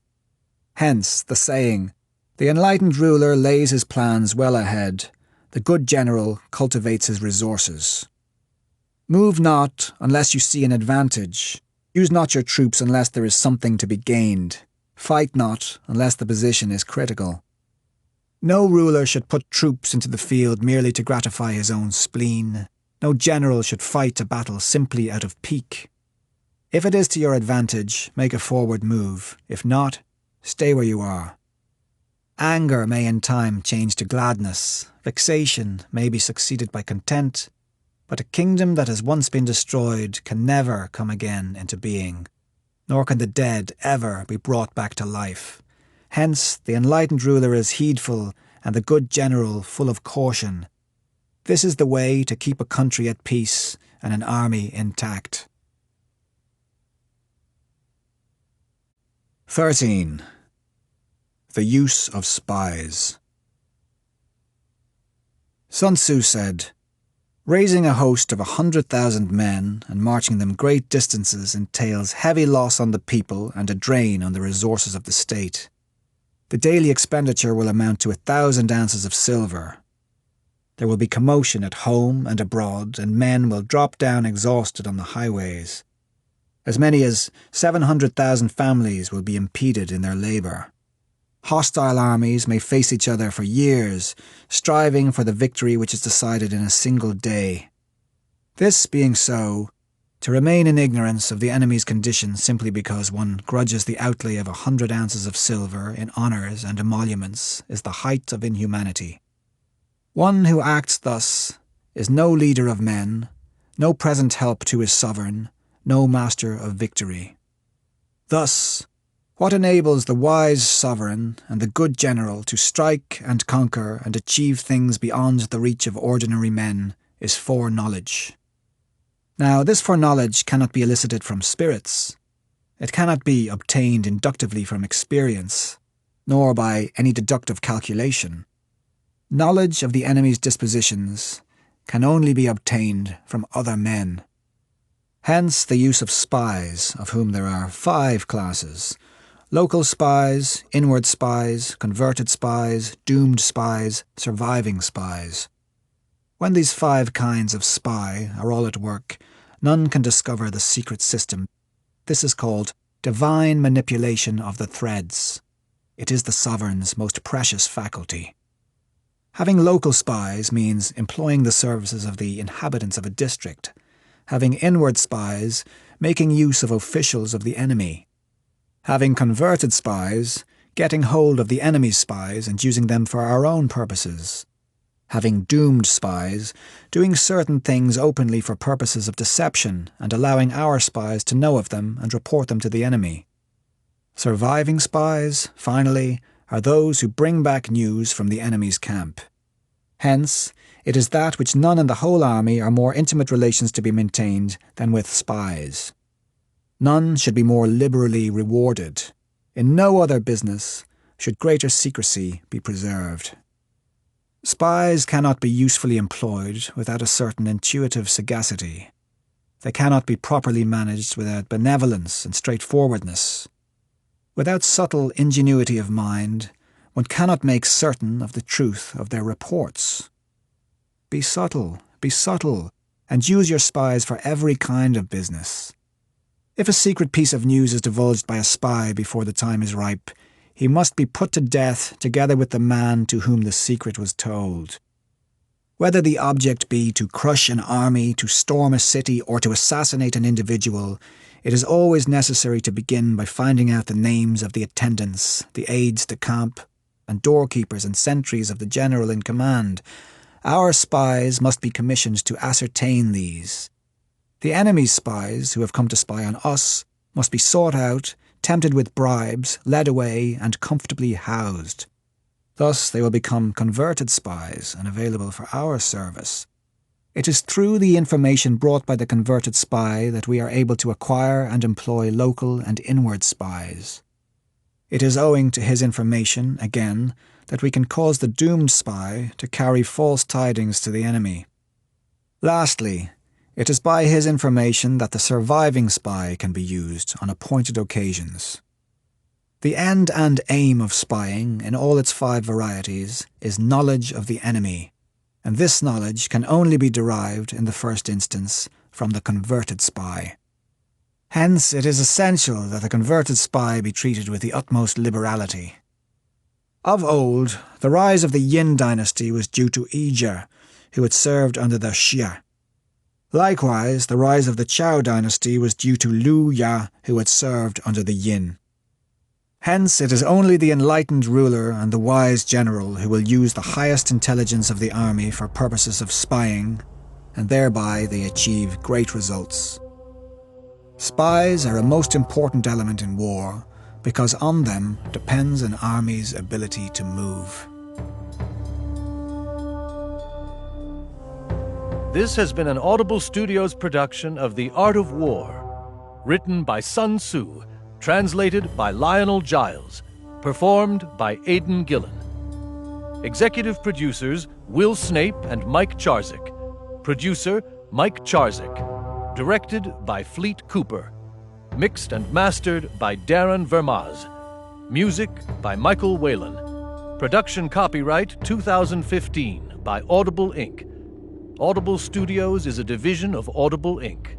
Hence the saying, "The enlightened ruler lays his plans well ahead. The good general cultivates his resources." Move not unless you see an advantage. Use not your troops unless there is something to be gained. Fight not unless the position is critical. No ruler should put troops into the field merely to gratify his own spleen. No general should fight a battle simply out of pique. If it is to your advantage, make a forward move. If not, stay where you are. Anger may in time change to gladness. Vexation may be succeeded by content. But a kingdom that has once been destroyed can never come again into being, nor can the dead ever be brought back to life. Hence, the enlightened ruler is heedful, and the good general full of caution. This is the way to keep a country at peace and an army intact. 13. The use of spies. Sun Tzu said, "Raising a host of 100,000 men and marching them great distances entails heavy loss on the people and a drain on the resources of the state. The daily expenditure will amount to 1,000 ounces of silver. There will be commotion at home and abroad, and men will drop down exhausted on the highways. As many as 700,000 families will be impeded in their labour. Hostile armies may face each other for years, striving for the victory which is decided in a single day. This being so, to remain in ignorance of the enemy's condition simply because one grudges the outlay of 100 ounces of silver in honours and emoluments is the height of inhumanity. One who acts thus is no leader of men, no present help to his sovereign, no master of victory. Thus, what enables the wise sovereign and the good general to strike and conquer and achieve things beyond the reach of ordinary men is foreknowledge. Now, this foreknowledge cannot be elicited from spirits. It cannot be obtained inductively from experience, nor by any deductive calculation. Knowledge of the enemy's dispositions can only be obtained from other men. Hence the use of spies, of whom there are 5 classes: local spies, inward spies, converted spies, doomed spies, surviving spies. When these 5 kinds of spy are all at work, none can discover the secret system. This is called divine manipulation of the threads. It is the sovereign's most precious faculty. Having local spies means employing the services of the inhabitants of a district. Having inward spies, making use of officials of the enemy. Having converted spies, getting hold of the enemy's spies and using them for our own purposes. Having doomed spies, doing certain things openly for purposes of deception and allowing our spies to know of them and report them to the enemy. Surviving spies, finally, are those who bring back news from the enemy's camp. Hence, it is that which none in the whole army are more intimate relations to be maintained than with spies. None should be more liberally rewarded. In no other business should greater secrecy be preserved. Spies cannot be usefully employed without a certain intuitive sagacity. They cannot be properly managed without benevolence and straightforwardness. Without subtle ingenuity of mind, one cannot make certain of the truth of their reports. Be subtle, and use your spies for every kind of business. If a secret piece of news is divulged by a spy before the time is ripe, he must be put to death together with the man to whom the secret was told. Whether the object be to crush an army, to storm a city, or to assassinate an individual, it is always necessary to begin by finding out the names of the attendants, the aides de camp, and doorkeepers and sentries of the general in command. Our spies must be commissioned to ascertain these. The enemy's spies, who have come to spy on us, must be sought out, tempted with bribes, led away, and comfortably housed. Thus they will become converted spies and available for our service. It is through the information brought by the converted spy that we are able to acquire and employ local and inward spies. It is owing to his information, again, that we can cause the doomed spy to carry false tidings to the enemy. Lastly, it is by his information that the surviving spy can be used on appointed occasions. The end and aim of spying, in all its 5 varieties, is knowledge of the enemy, and this knowledge can only be derived, in the first instance, from the converted spy. Hence, it is essential that the converted spy be treated with the utmost liberality. Of old, the rise of the Yin dynasty was due to Ija, who had served under the Xia. Likewise, the rise of the Zhou dynasty was due to Liu Ya, who had served under the Yin. Hence, it is only the enlightened ruler and the wise general who will use the highest intelligence of the army for purposes of spying, and thereby they achieve great results. Spies are a most important element in war, because on them depends an army's ability to move. This has been an Audible Studios production of The Art of War, written by Sun Tzu, translated by Lionel Giles, performed by Aidan Gillen. Executive producers Will Snape and Mike Charzik. Producer Mike Charzik. Directed by Fleet Cooper. Mixed and mastered by Darren Vermaz. Music by Michael Whalen. Production copyright 2015 by Audible Inc. Audible Studios is a division of Audible Inc.